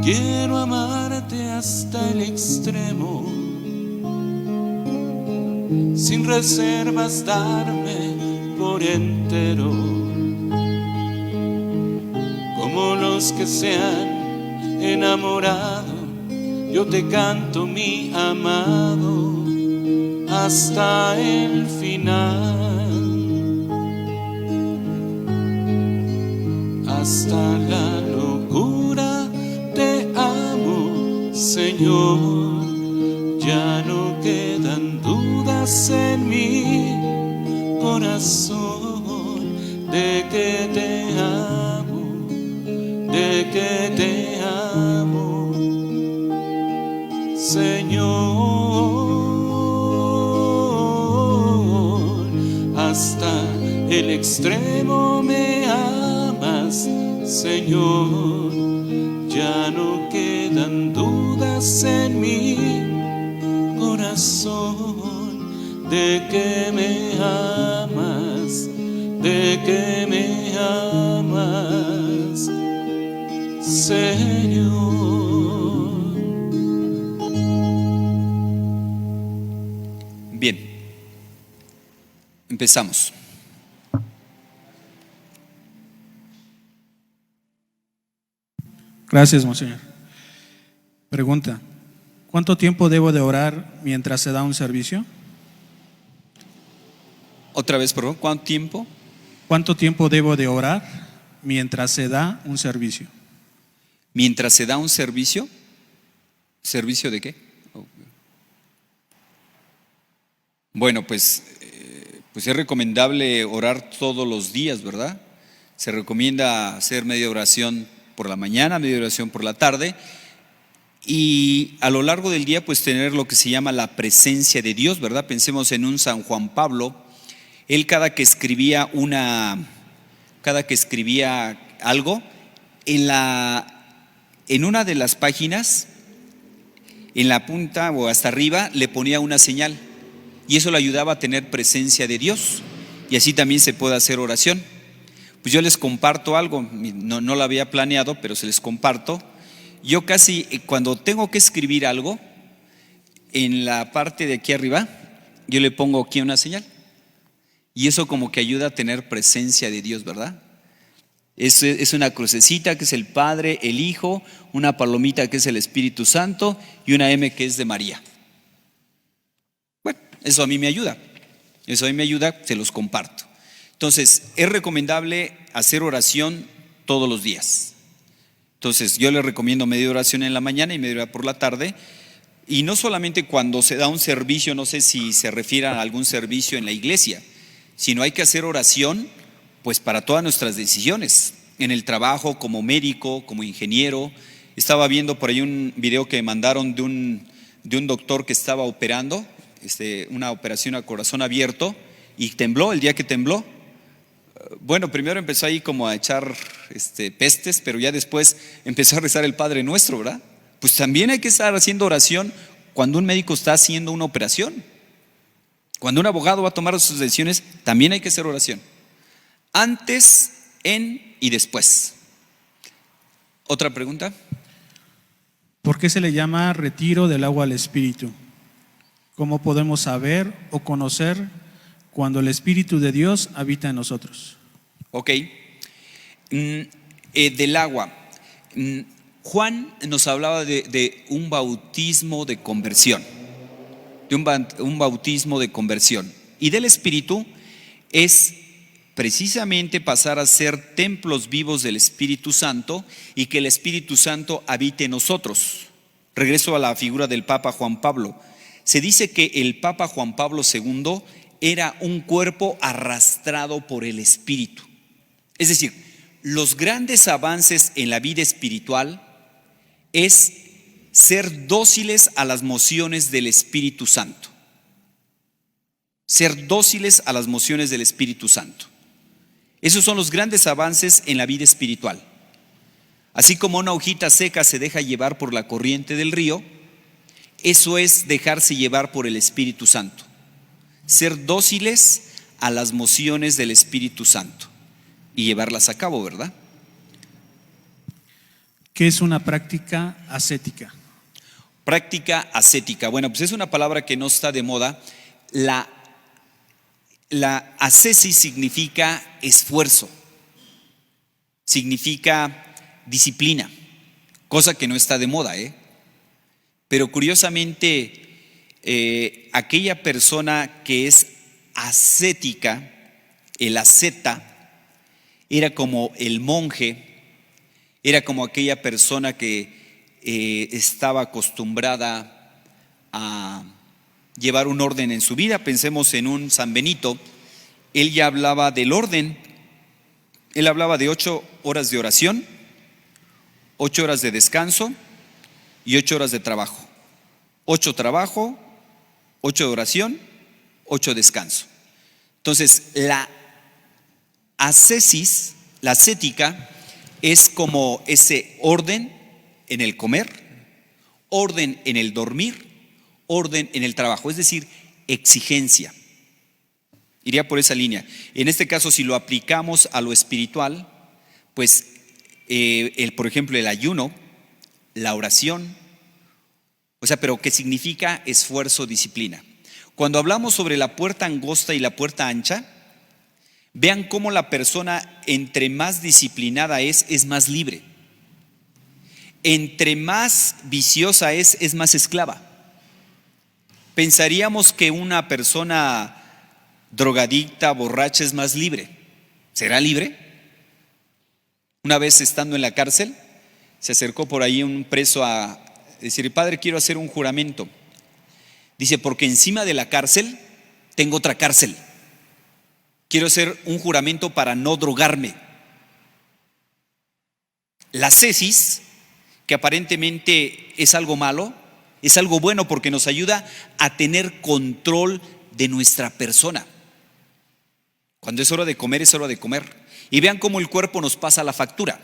Quiero amarte hasta el extremo, sin reservas darme por entero, como los que se han enamorado. Yo te canto, mi amado, hasta el final, hasta la locura te amo, Señor. Ya no quedan dudas en mi corazón corazón de que te amo, de que te amo, Señor. Hasta el extremo me amas, Señor. Ya no quedan dudas en mi corazón de que me amas, de que me amas, Señor. Bien, empezamos. Gracias, monseñor. Pregunta: ¿cuánto tiempo debo de orar mientras se da un servicio? Otra vez, por favor, ¿cuánto tiempo? ¿Cuánto tiempo debo de orar mientras se da un servicio? Mientras se da un servicio. ¿Servicio de qué? Bueno, pues es recomendable orar todos los días, ¿verdad? Se recomienda hacer media oración por la mañana, media oración por la tarde, y a lo largo del día pues tener lo que se llama la presencia de Dios, ¿verdad? Pensemos en un San Juan Pablo. Él cada que escribía algo, en una de las páginas, en la punta o hasta arriba, le ponía una señal, y eso le ayudaba a tener presencia de Dios, y así también se puede hacer oración. Pues yo les comparto algo, no lo había planeado, pero se les comparto. Yo casi cuando tengo que escribir algo, en la parte de aquí arriba, yo le pongo aquí una señal, y eso como que ayuda a tener presencia de Dios, ¿verdad? Es una crucecita que es el Padre, el Hijo, una palomita que es el Espíritu Santo y una M que es de María. Bueno, eso a mí me ayuda, se los comparto. Entonces, es recomendable hacer oración todos los días. Entonces, yo les recomiendo media oración en la mañana y media hora por la tarde. Y no solamente cuando se da un servicio, no sé si se refiere a algún servicio en la iglesia, sino hay que hacer oración pues para todas nuestras decisiones, en el trabajo, como médico, como ingeniero. Estaba viendo por ahí un video que me mandaron de un doctor que estaba operando, una operación a corazón abierto, y tembló. El día que tembló, bueno, primero empezó ahí como a echar pestes, pero ya después empezó a rezar el Padre Nuestro, ¿verdad? Pues también hay que estar haciendo oración cuando un médico está haciendo una operación. Cuando un abogado va a tomar sus decisiones, también hay que hacer oración. Antes, en y después. ¿Otra pregunta? ¿Por qué se le llama retiro del agua al Espíritu? ¿Cómo podemos saber o conocer cuando el Espíritu de Dios habita en nosotros? Ok. Del agua. Juan nos hablaba de un bautismo de conversión. Un bautismo de conversión. Y del Espíritu es precisamente pasar a ser templos vivos del Espíritu Santo y que el Espíritu Santo habite en nosotros. Regreso a la figura del Papa Juan Pablo. Se dice que el Papa Juan Pablo II era un cuerpo arrastrado por el Espíritu. Es decir, los grandes avances en la vida espiritual es ser dóciles a las mociones del Espíritu Santo. Ser dóciles a las mociones del Espíritu Santo. Esos son los grandes avances en la vida espiritual. Así como una hojita seca se deja llevar por la corriente del río, eso es dejarse llevar por el Espíritu Santo. Ser dóciles a las mociones del Espíritu Santo y llevarlas a cabo, ¿verdad? ¿Qué es una práctica ascética? Práctica ascética. Bueno, pues es una palabra que no está de moda. La ascesis significa esfuerzo, significa disciplina, cosa que no está de moda, Pero curiosamente, aquella persona que es ascética, el asceta, era como el monje, era como aquella persona que estaba acostumbrada a llevar un orden en su vida. Pensemos en un San Benito, él ya hablaba del orden. Él hablaba de 8 horas de oración, 8 horas de descanso y 8 horas de trabajo. 8 trabajo, 8 de oración, 8 descanso. Entonces, la ascesis, la ascética, es como ese orden en el comer, orden en el dormir, orden en el trabajo, es decir, exigencia. Iría por esa línea. En este caso, si lo aplicamos a lo espiritual, pues, por ejemplo, el ayuno, la oración, pero ¿qué significa esfuerzo, disciplina? Cuando hablamos sobre la puerta angosta y la puerta ancha, vean cómo la persona, entre más disciplinada es más libre. Entre más viciosa es más esclava. Pensaríamos que una persona drogadicta, borracha, es más libre. ¿Será libre? Una vez estando en la cárcel, se acercó por ahí un preso a decir: padre, quiero hacer un juramento. Dice: porque encima de la cárcel tengo otra cárcel. Quiero hacer un juramento para no drogarme. La ascesis, que aparentemente es algo malo, es algo bueno porque nos ayuda a tener control de nuestra persona. Cuando es hora de comer, es hora de comer. Y vean cómo el cuerpo nos pasa la factura.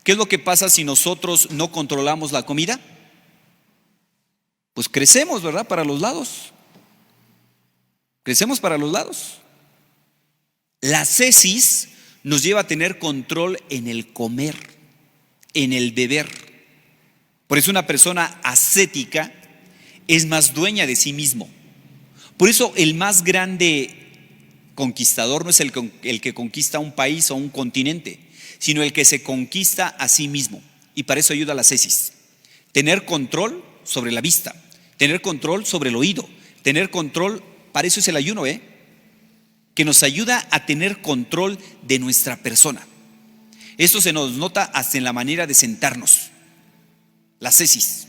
¿Qué es lo que pasa si nosotros no controlamos la comida? Pues crecemos, ¿verdad? Para los lados. Crecemos para los lados. La ascesis nos lleva a tener control en el comer, en el beber. Por eso una persona ascética es más dueña de sí mismo. Por eso el más grande conquistador no es el que conquista un país o un continente, sino el que se conquista a sí mismo. Y para eso ayuda la ascesis. Tener control sobre la vista, tener control sobre el oído, tener control, para eso es el ayuno, que nos ayuda a tener control de nuestra persona. Esto se nos nota hasta en la manera de sentarnos. La ascesis.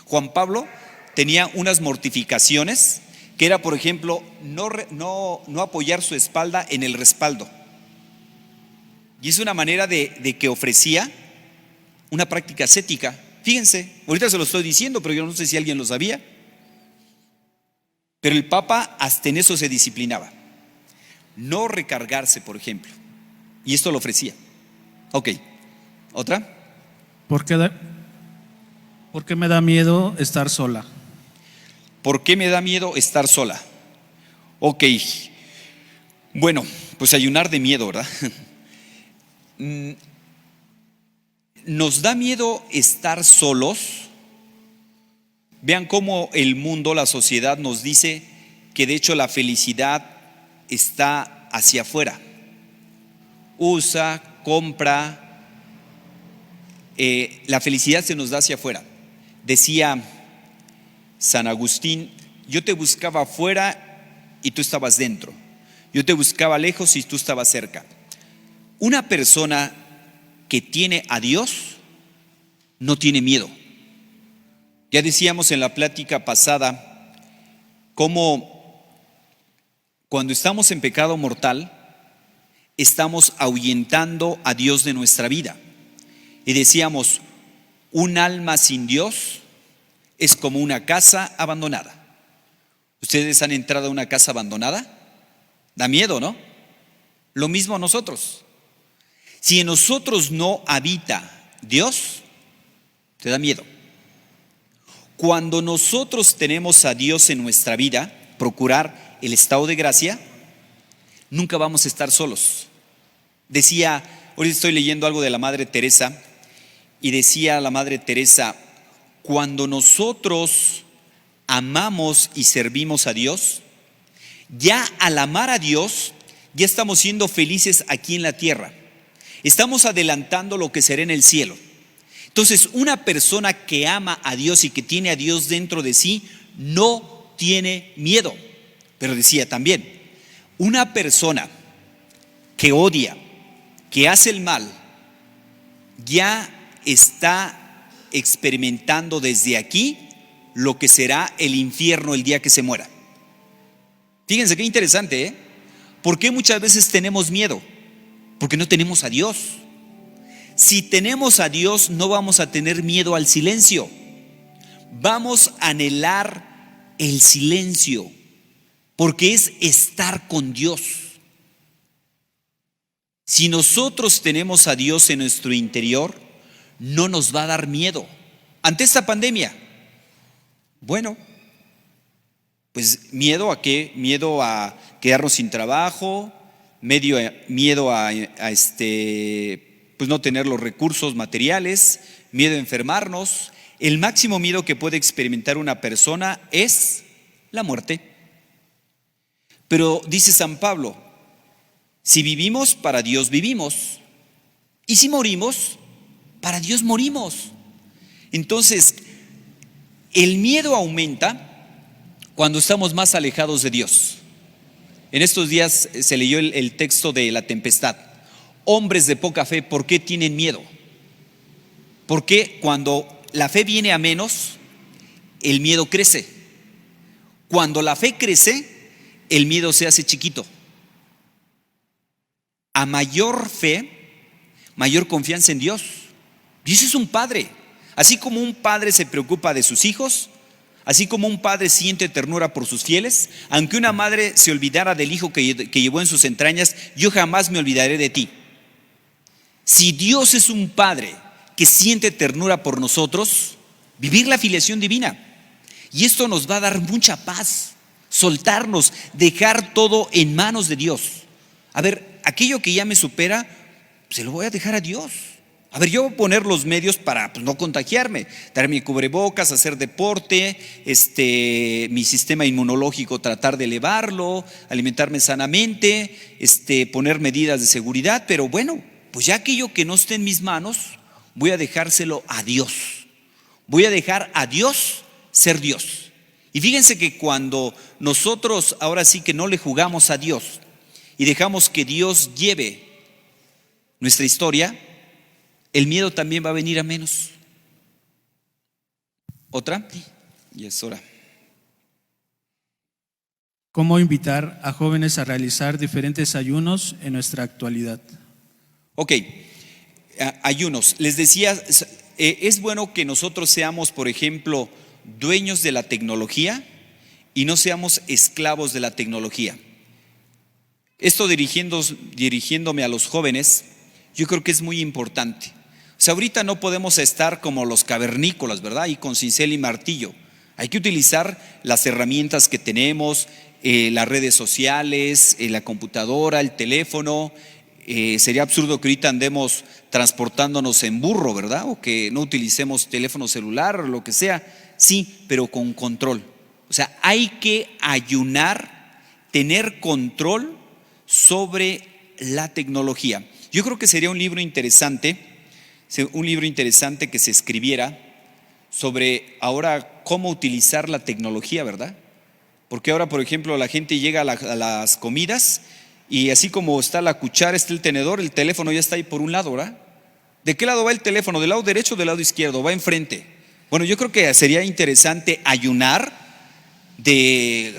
Juan Pablo tenía unas mortificaciones que era, por ejemplo, no apoyar su espalda en el respaldo. Y es una manera de que ofrecía una práctica ascética. Fíjense, ahorita se lo estoy diciendo, pero yo no sé si alguien lo sabía. Pero el Papa hasta en eso se disciplinaba. No recargarse, por ejemplo. Y esto lo ofrecía. Ok, ¿otra? ¿Por qué me da miedo estar sola? ¿Por qué me da miedo estar sola? Ok, bueno, pues ayunar de miedo, ¿verdad? Nos da miedo estar solos. Vean cómo el mundo, la sociedad nos dice que de hecho la felicidad está hacia afuera. Usa, compra, la felicidad se nos da hacia afuera. Decía San Agustín: yo te buscaba afuera y tú estabas dentro. Yo te buscaba lejos y tú estabas cerca. Una persona que tiene a Dios no tiene miedo. Ya decíamos en la plática pasada cómo cuando estamos en pecado mortal estamos ahuyentando a Dios de nuestra vida. Y decíamos: un alma sin Dios es como una casa abandonada. ¿Ustedes han entrado a una casa abandonada? Da miedo, ¿no? Lo mismo a nosotros. Si en nosotros no habita Dios, te da miedo. Cuando nosotros tenemos a Dios en nuestra vida, procurar el estado de gracia, nunca vamos a estar solos. Decía, hoy estoy leyendo algo de la Madre Teresa, y decía la Madre Teresa: cuando nosotros amamos y servimos a Dios, ya al amar a Dios, ya estamos siendo felices aquí en la tierra. Estamos adelantando lo que será en el cielo. Entonces, una persona que ama a Dios y que tiene a Dios dentro de sí, no tiene miedo. Pero decía también, una persona que odia, que hace el mal, ya está experimentando desde aquí lo que será el infierno el día que se muera. Fíjense qué interesante, ¿Por qué muchas veces tenemos miedo? Porque no tenemos a Dios. Si tenemos a Dios, no vamos a tener miedo al silencio. Vamos a anhelar el silencio, porque es estar con Dios. Si nosotros tenemos a Dios en nuestro interior, no nos va a dar miedo. Ante esta pandemia, bueno, pues miedo a qué? Miedo a quedarnos sin trabajo, miedo a pues no tener los recursos materiales, miedo a enfermarnos. El máximo miedo que puede experimentar una persona es la muerte. Pero dice San Pablo, si vivimos, para Dios vivimos. Y si morimos, para Dios morimos. Entonces, el miedo aumenta cuando estamos más alejados de Dios. En estos días se leyó el texto de la tempestad. Hombres de poca fe, ¿por qué tienen miedo? Porque cuando la fe viene a menos, el miedo crece. Cuando la fe crece, el miedo se hace chiquito. A mayor fe, mayor confianza en Dios. Dios es un padre. Así como un padre se preocupa de sus hijos, así como un padre siente ternura por sus fieles, aunque una madre se olvidara del hijo que llevó en sus entrañas, yo jamás me olvidaré de ti. Si Dios es un padre que siente ternura por nosotros, vivir la filiación divina. Y esto nos va a dar mucha paz, soltarnos, dejar todo en manos de Dios. A ver, aquello que ya me supera, se lo voy a dejar a Dios. A ver, yo voy a poner los medios para no contagiarme, dar mi cubrebocas, hacer deporte, mi sistema inmunológico tratar de elevarlo, alimentarme sanamente, poner medidas de seguridad, pero bueno, pues ya aquello que no esté en mis manos, voy a dejárselo a Dios. Voy a dejar a Dios ser Dios. Y fíjense que cuando nosotros ahora sí que no le jugamos a Dios y dejamos que Dios lleve nuestra historia, el miedo también va a venir a menos. ¿Otra? Y es hora. ¿Cómo invitar a jóvenes a realizar diferentes ayunos en nuestra actualidad? Ok, ayunos. Les decía, es bueno que nosotros seamos, por ejemplo, dueños de la tecnología y no seamos esclavos de la tecnología. Esto dirigiéndome a los jóvenes, yo creo que es muy importante. O sea, ahorita no podemos estar como los cavernícolas, ¿verdad? Y con cincel y martillo. Hay que utilizar las herramientas que tenemos, las redes sociales, la computadora, el teléfono. Sería absurdo que ahorita andemos transportándonos en burro, ¿verdad? O que no utilicemos teléfono celular o lo que sea. Sí, pero con control. O sea, hay que ayunar, tener control sobre la tecnología. Yo creo que sería un libro interesante que se escribiera sobre ahora cómo utilizar la tecnología, ¿verdad? Porque ahora, por ejemplo, la gente llega a las comidas y así como está la cuchara, está el tenedor, el teléfono ya está ahí por un lado, ¿verdad? ¿De qué lado va el teléfono? ¿Del lado derecho o del lado izquierdo? Va enfrente. Bueno, yo creo que sería interesante ayunar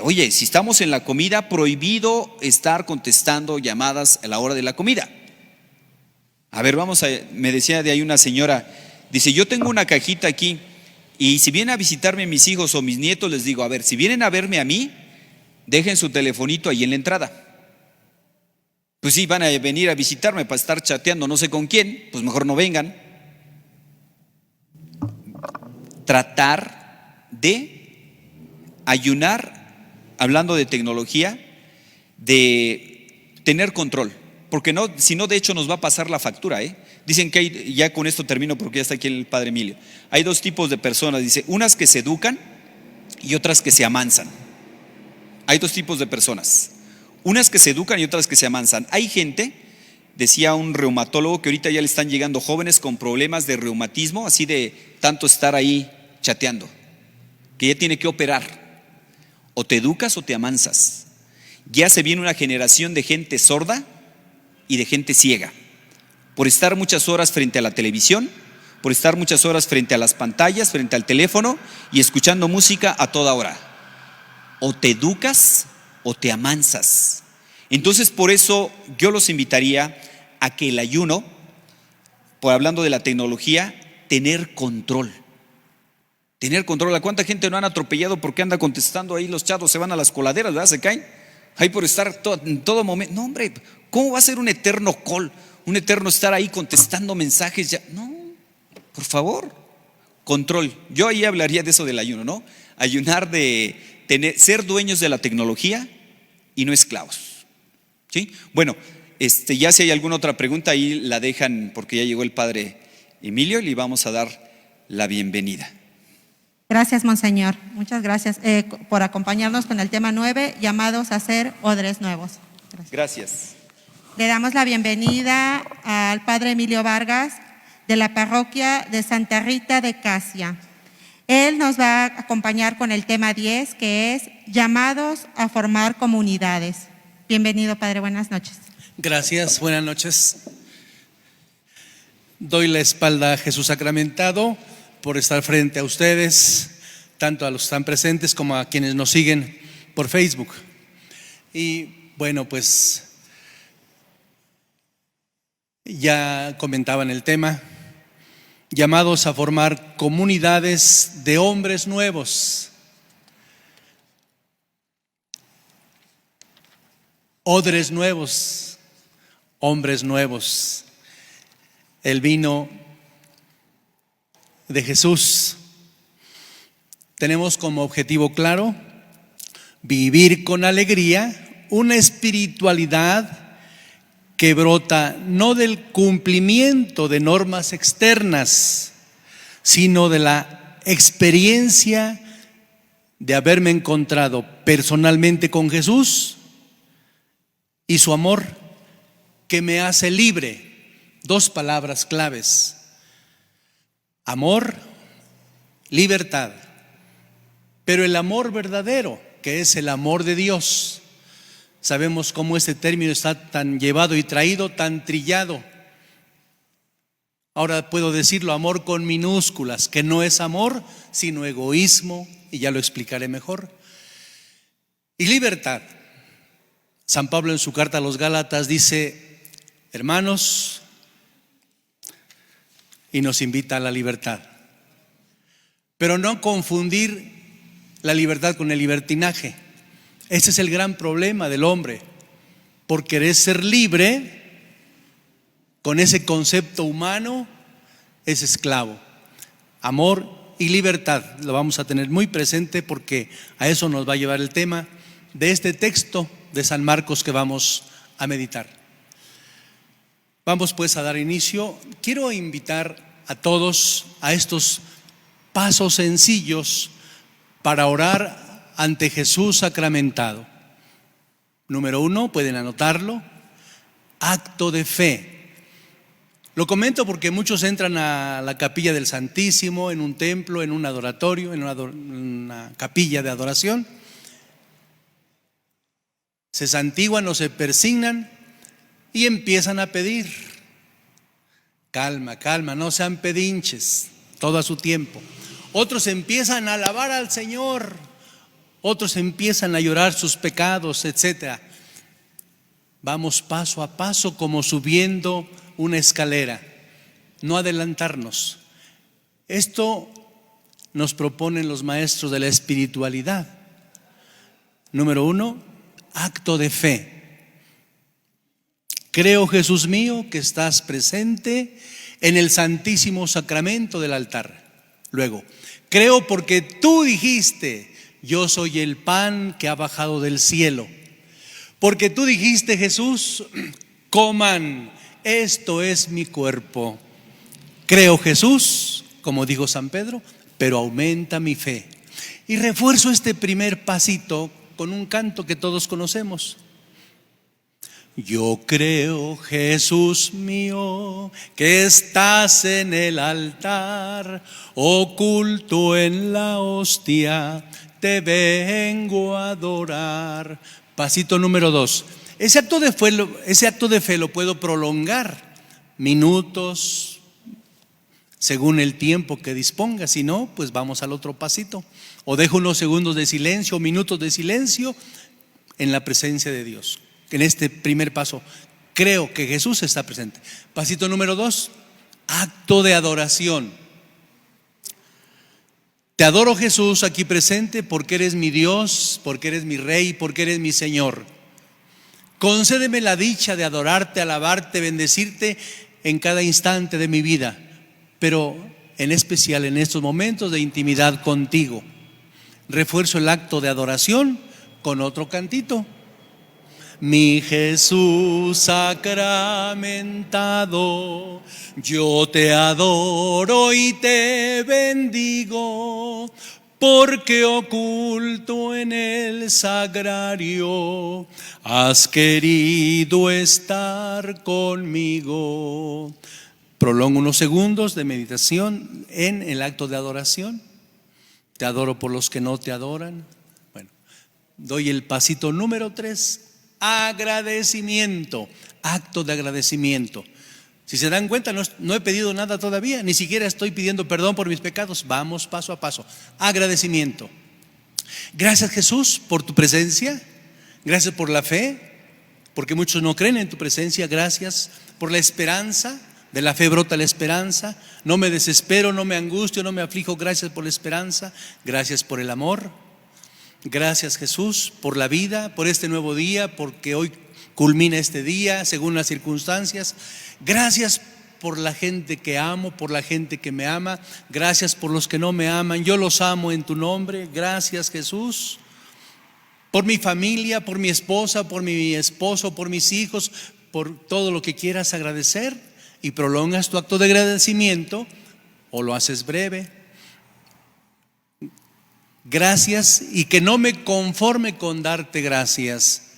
oye, si estamos en la comida, prohibido estar contestando llamadas a la hora de la comida. A ver, me decía de ahí una señora, dice, yo tengo una cajita aquí y si vienen a visitarme mis hijos o mis nietos, les digo, a ver, si vienen a verme a mí, dejen su telefonito ahí en la entrada. Pues sí, van a venir a visitarme para estar chateando no sé con quién, pues mejor no vengan. Tratar de ayunar, hablando de tecnología, de tener control, porque si no, de hecho nos va a pasar la factura, Dicen que ya con esto termino porque ya está aquí el padre Emilio. Hay dos tipos de personas, dice, unas que se educan y otras que se amansan. Hay dos tipos de personas, unas que se educan y otras que se amansan. Hay gente, decía un reumatólogo, que ahorita ya le están llegando jóvenes con problemas de reumatismo, así de tanto estar ahí chateando, que ya tiene que operar. O te educas o te amansas. Ya se viene una generación de gente sorda y de gente ciega, por estar muchas horas frente a la televisión, por estar muchas horas frente a las pantallas, frente al teléfono y escuchando música a toda hora. O te educas o te amansas. Entonces, por eso yo los invitaría a que el ayuno, por hablando de la tecnología, tener control. Tener control. ¿A cuánta gente no han atropellado porque anda contestando ahí los chatos? Se van a las coladeras, ¿verdad? Se caen. Ahí por estar en todo momento. No, hombre, ¿cómo va a ser un eterno call? Un eterno estar ahí contestando mensajes. Ya. No, por favor, control. Yo ahí hablaría de eso del ayuno, ¿no? Ayunar de ser dueños de la tecnología y no esclavos. ¿Sí? Bueno, ya si hay alguna otra pregunta ahí la dejan, porque ya llegó el padre Emilio y le vamos a dar la bienvenida. Gracias, monseñor. Muchas gracias por acompañarnos con el tema 9, llamados a ser odres nuevos. Gracias. Le damos la bienvenida al padre Emilio Vargas de la parroquia de Santa Rita de Casia. Él nos va a acompañar con el tema 10, que es llamados a formar comunidades. Bienvenido, padre. Buenas noches. Gracias, buenas noches. Doy la espalda a Jesús sacramentado por estar frente a ustedes, tanto a los que están presentes como a quienes nos siguen por Facebook. Y bueno, pues ya comentaban el tema, llamados a formar comunidades de hombres nuevos, odres nuevos, hombres nuevos. El vino de Jesús. Tenemos como objetivo claro vivir con alegría una espiritualidad que brota no del cumplimiento de normas externas, sino de la experiencia de haberme encontrado personalmente con Jesús y su amor que me hace libre. Dos palabras claves: amor, libertad. Pero el amor verdadero, que es el amor de Dios, sabemos cómo este término está tan llevado y traído, tan trillado. Ahora puedo decirlo, amor con minúsculas, que no es amor, sino egoísmo, y ya lo explicaré mejor. Y libertad. San Pablo en su carta a los Gálatas dice: hermanos, y nos invita a la libertad. Pero no confundir la libertad con el libertinaje. Ese es el gran problema del hombre. Por querer ser libre, con ese concepto humano, es esclavo. Amor y libertad lo vamos a tener muy presente, porque a eso nos va a llevar el tema de este texto de San Marcos que vamos a meditar. Vamos pues a dar inicio. Quiero invitar a todos a estos pasos sencillos para orar ante Jesús sacramentado. Número 1, pueden anotarlo: acto de fe. Lo comento porque muchos entran a la capilla del Santísimo, en un templo, en un adoratorio, en una capilla de adoración, se santiguan o se persignan y empiezan a pedir. Calma, calma, no sean pedinches, todo a su tiempo. Otros empiezan a alabar al Señor, otros empiezan a llorar sus pecados, etc. Vamos paso a paso, como subiendo una escalera, no adelantarnos. Esto nos proponen los maestros de la espiritualidad. Número 1, acto de fe. Creo, Jesús mío, que estás presente en el santísimo sacramento del altar. Luego, creo porque tú dijiste: yo soy el pan que ha bajado del cielo. Porque tú dijiste, Jesús: coman, esto es mi cuerpo. Creo, Jesús, como dijo San Pedro, pero aumenta mi fe. Y refuerzo este primer pasito con un canto que todos conocemos. Yo creo, Jesús mío, que estás en el altar, oculto en la hostia, te vengo a adorar. Pasito número 2. Ese acto de fe lo puedo prolongar minutos, según el tiempo que disponga. Si no, pues vamos al otro pasito. O dejo unos segundos de silencio, minutos de silencio en la presencia de Dios. en este primer paso, creo que Jesús está presente. Pasito número 2, acto de adoración. Te adoro, Jesús, aquí presente, porque eres mi Dios, porque eres mi Rey, porque eres mi Señor. Concédeme la dicha de adorarte, alabarte, bendecirte en cada instante de mi vida, pero en especial en estos momentos de intimidad contigo. Refuerzo el acto de adoración con otro cantito. Mi Jesús sacramentado, yo te adoro y te bendigo, porque oculto en el sagrario has querido estar conmigo. Prolongo unos segundos de meditación en el acto de adoración. Te adoro por los que no te adoran. Bueno, doy el pasito número 3. Agradecimiento, acto de agradecimiento. Si se dan cuenta, no he pedido nada todavía, ni siquiera estoy pidiendo perdón por mis pecados. Vamos paso a paso. Agradecimiento. Gracias, Jesús, por tu presencia. Gracias por la fe, porque muchos no creen en tu presencia. Gracias por la esperanza. De la fe brota la esperanza. No me desespero, no me angustio, no me aflijo. Gracias por la esperanza. Gracias por el amor. Gracias, Jesús, por la vida, por este nuevo día, porque hoy culmina este día según las circunstancias. Gracias por la gente que amo, por la gente que me ama. Gracias por los que no me aman, yo los amo en tu nombre. Gracias, Jesús, por mi familia, por mi esposa, por mi esposo, por mis hijos, por todo lo que quieras agradecer. Y prolongas tu acto de agradecimiento o lo haces breve. Gracias, y que no me conforme con darte gracias,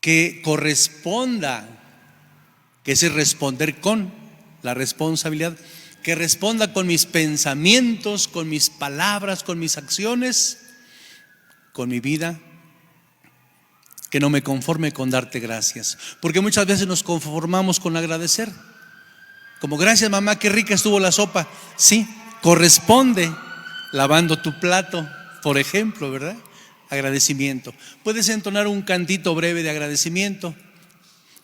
que corresponda, que es responder con la responsabilidad, que responda con mis pensamientos, con mis palabras, con mis acciones, con mi vida, que no me conforme con darte gracias, porque muchas veces nos conformamos con agradecer, como gracias mamá, qué rica estuvo la sopa. Sí, corresponde lavando tu plato, por ejemplo, ¿verdad? Agradecimiento. Puedes entonar un cantito breve de agradecimiento.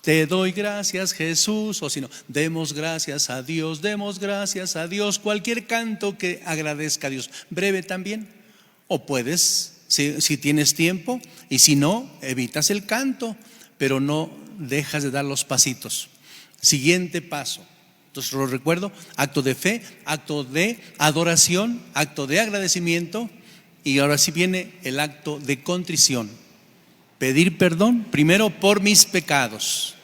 Te doy gracias, Jesús, o si no, demos gracias a Dios, demos gracias a Dios. Cualquier canto que agradezca a Dios, breve también. O puedes, si tienes tiempo, y si no, evitas el canto, pero no dejas de dar los pasitos. Siguiente paso. Entonces lo recuerdo: acto de fe, acto de adoración, acto de agradecimiento, y ahora sí viene el acto de contrición. Pedir perdón primero por mis pecados,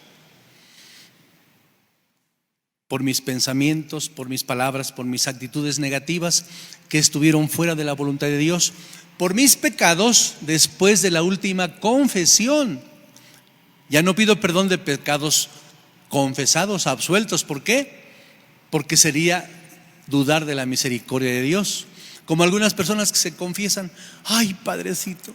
por mis pensamientos, por mis palabras, por mis actitudes negativas que estuvieron fuera de la voluntad de Dios, por mis pecados después de la última confesión. Ya no pido perdón de pecados confesados, absueltos. ¿Por qué? Porque sería dudar de la misericordia de Dios. Como algunas personas que se confiesan: ay, Padrecito,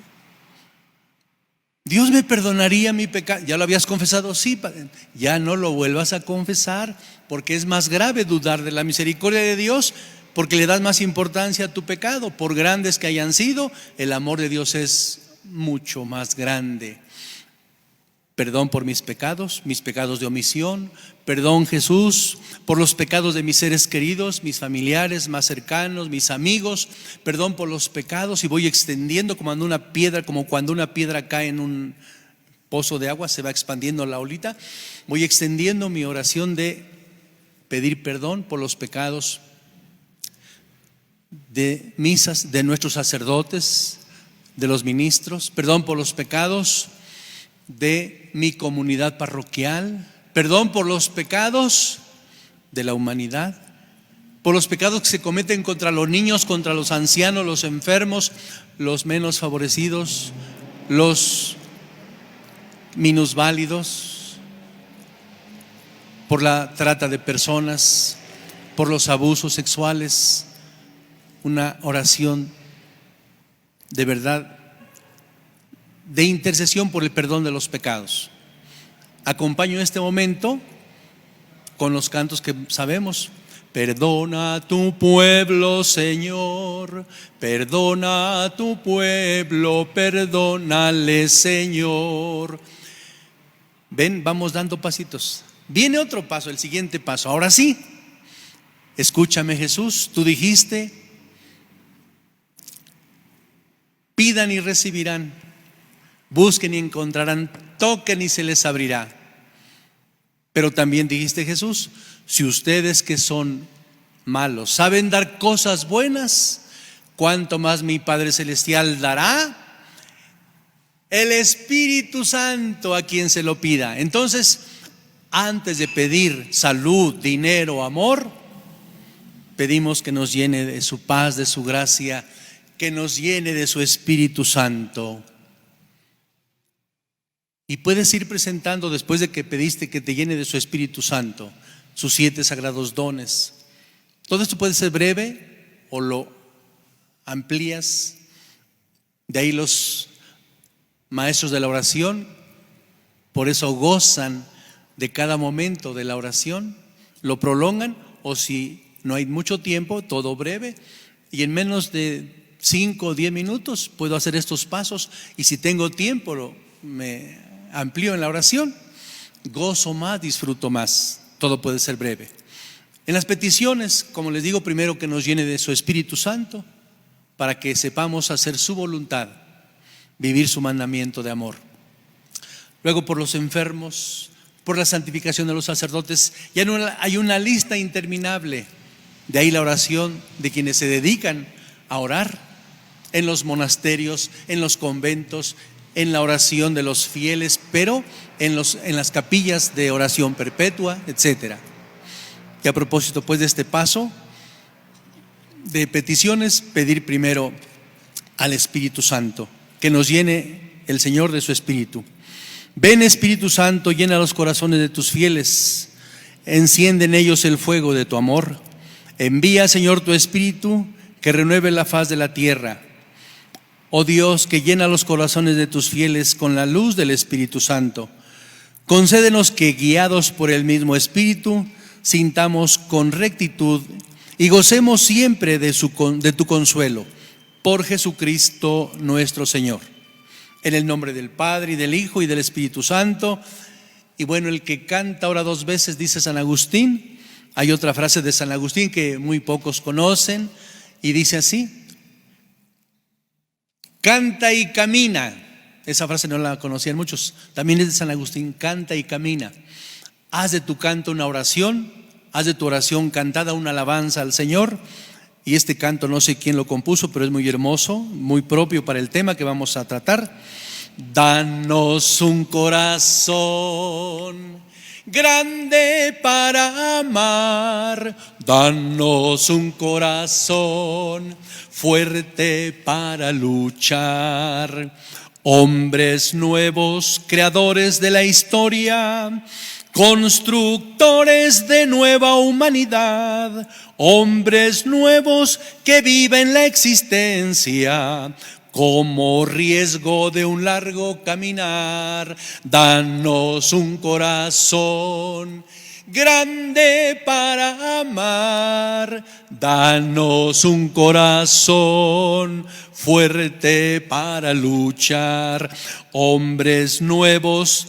Dios me perdonaría mi pecado. ¿Ya lo habías confesado? Sí, Padre. Ya no lo vuelvas a confesar, porque es más grave dudar de la misericordia de Dios, porque le das más importancia a tu pecado. Por grandes que hayan sido, el amor de Dios es mucho más grande. Perdón por mis pecados de omisión. Perdón, Jesús, por los pecados de mis seres queridos, mis familiares más cercanos, mis amigos. Perdón por los pecados, y voy extendiendo como cuando una piedra cae en un pozo de agua, se va expandiendo la olita. Voy extendiendo mi oración de pedir perdón por los pecados de misas, de nuestros sacerdotes, de los ministros. Perdón por los pecados de mi comunidad parroquial. Perdón por los pecados de la humanidad, por los pecados que se cometen contra los niños, contra los ancianos, los enfermos, los menos favorecidos, los minusválidos, por la trata de personas, por los abusos sexuales. Una oración de verdad de intercesión por el perdón de los pecados. Acompaño este momento con los cantos que sabemos. Perdona a tu pueblo, Señor, perdona a tu pueblo, perdónale, Señor. Ven, vamos dando pasitos. Viene otro paso, el siguiente paso. Ahora sí, escúchame Jesús, tú dijiste, pidan y recibirán, busquen y encontrarán, toquen y se les abrirá. Pero también dijiste Jesús, si ustedes que son malos saben dar cosas buenas, ¿cuánto más mi Padre Celestial dará el Espíritu Santo a quien se lo pida? Entonces, antes de pedir salud, dinero, amor, pedimos que nos llene de su paz, de su gracia, que nos llene de su Espíritu Santo. Y puedes ir presentando, después de que pediste que te llene de su Espíritu Santo, sus 7 sagrados dones. Todo esto puede ser breve o lo amplías. De ahí los maestros de la oración, por eso gozan de cada momento de la oración, lo prolongan, o si no hay mucho tiempo, todo breve, y en menos de 5 o 10 minutos puedo hacer estos pasos, y si tengo tiempo me amplío en la oración, gozo más, disfruto más. Todo puede ser breve. En las peticiones, como les digo, primero que nos llene de su Espíritu Santo, para que sepamos hacer su voluntad, vivir su mandamiento de amor. Luego por los enfermos, por la santificación de los sacerdotes, ya no hay una lista interminable. De ahí la oración de quienes se dedican a orar en los monasterios, en los conventos, en la oración de los fieles, pero en las capillas de oración perpetua, etcétera. Y a propósito pues de este paso de peticiones, pedir primero al Espíritu Santo, que nos llene el Señor de su Espíritu. Ven Espíritu Santo, llena los corazones de tus fieles, enciende en ellos el fuego de tu amor. Envía, Señor, tu Espíritu, que renueve la faz de la tierra. Oh Dios, que llena los corazones de tus fieles con la luz del Espíritu Santo. Concédenos que, guiados por el mismo Espíritu, sintamos con rectitud y gocemos siempre de tu consuelo. Por Jesucristo nuestro Señor. En el nombre del Padre, y del Hijo, y del Espíritu Santo. Y bueno, el que canta ahora 2 veces, dice San Agustín. Hay otra frase de San Agustín que muy pocos conocen, y dice así: canta y camina. Esa frase no la conocían muchos. También es de San Agustín: canta y camina. Haz de tu canto una oración, haz de tu oración cantada una alabanza al Señor. Y este canto no sé quién lo compuso, pero es muy hermoso, muy propio para el tema que vamos a tratar. Danos un corazón grande para amar, danos un corazón fuerte para luchar. Hombres nuevos, creadores de la historia, constructores de nueva humanidad, hombres nuevos que viven la existencia como riesgo de un largo caminar. Danos un corazón grande para amar, danos un corazón fuerte para luchar. Hombres nuevos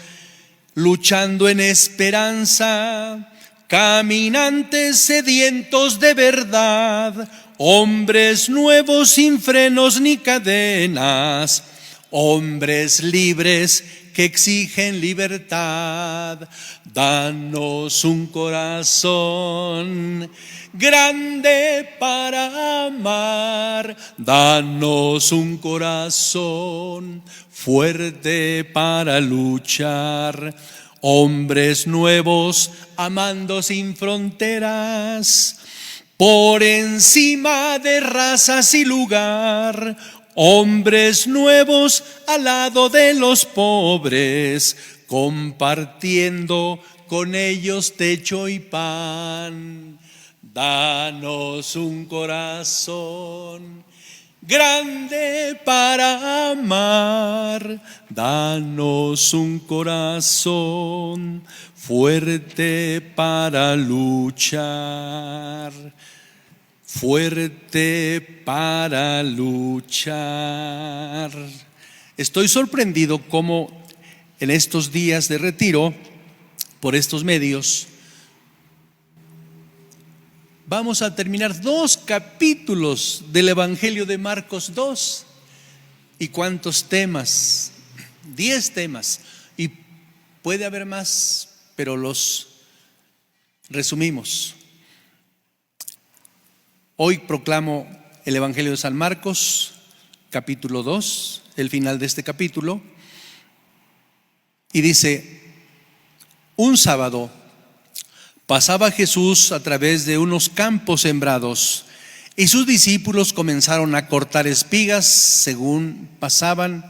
luchando en esperanza, caminantes sedientos de verdad, hombres nuevos sin frenos ni cadenas, hombres libres que exigen libertad. Danos un corazón grande para amar, danos un corazón fuerte para luchar. Hombres nuevos amando sin fronteras, por encima de razas y lugar. Hombres nuevos al lado de los pobres, compartiendo con ellos techo y pan. Danos un corazón grande para amar, danos un corazón fuerte para luchar, fuerte para luchar. Estoy sorprendido cómo en estos días de retiro, por estos medios, vamos a terminar 2 capítulos del Evangelio de Marcos 2. ¿Y cuántos temas? 10 temas. Y puede haber más, pero los resumimos. Hoy proclamo el Evangelio de San Marcos, capítulo 2, el final de este capítulo. Y dice: un sábado pasaba Jesús a través de unos campos sembrados, y sus discípulos comenzaron a cortar espigas según pasaban.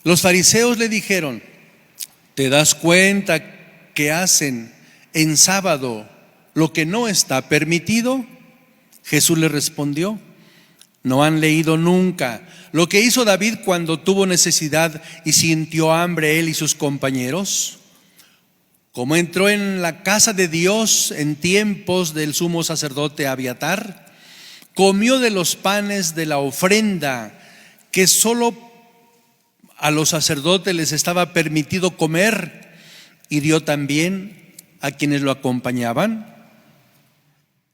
Los fariseos le dijeron: ¿te das cuenta que hacen en sábado lo que no está permitido? Jesús le respondió: ¿no han leído nunca lo que hizo David cuando tuvo necesidad y sintió hambre él y sus compañeros? Como entró en la casa de Dios en tiempos del sumo sacerdote Abiatar, comió de los panes de la ofrenda que solo a los sacerdotes les estaba permitido comer, y dio también a quienes lo acompañaban.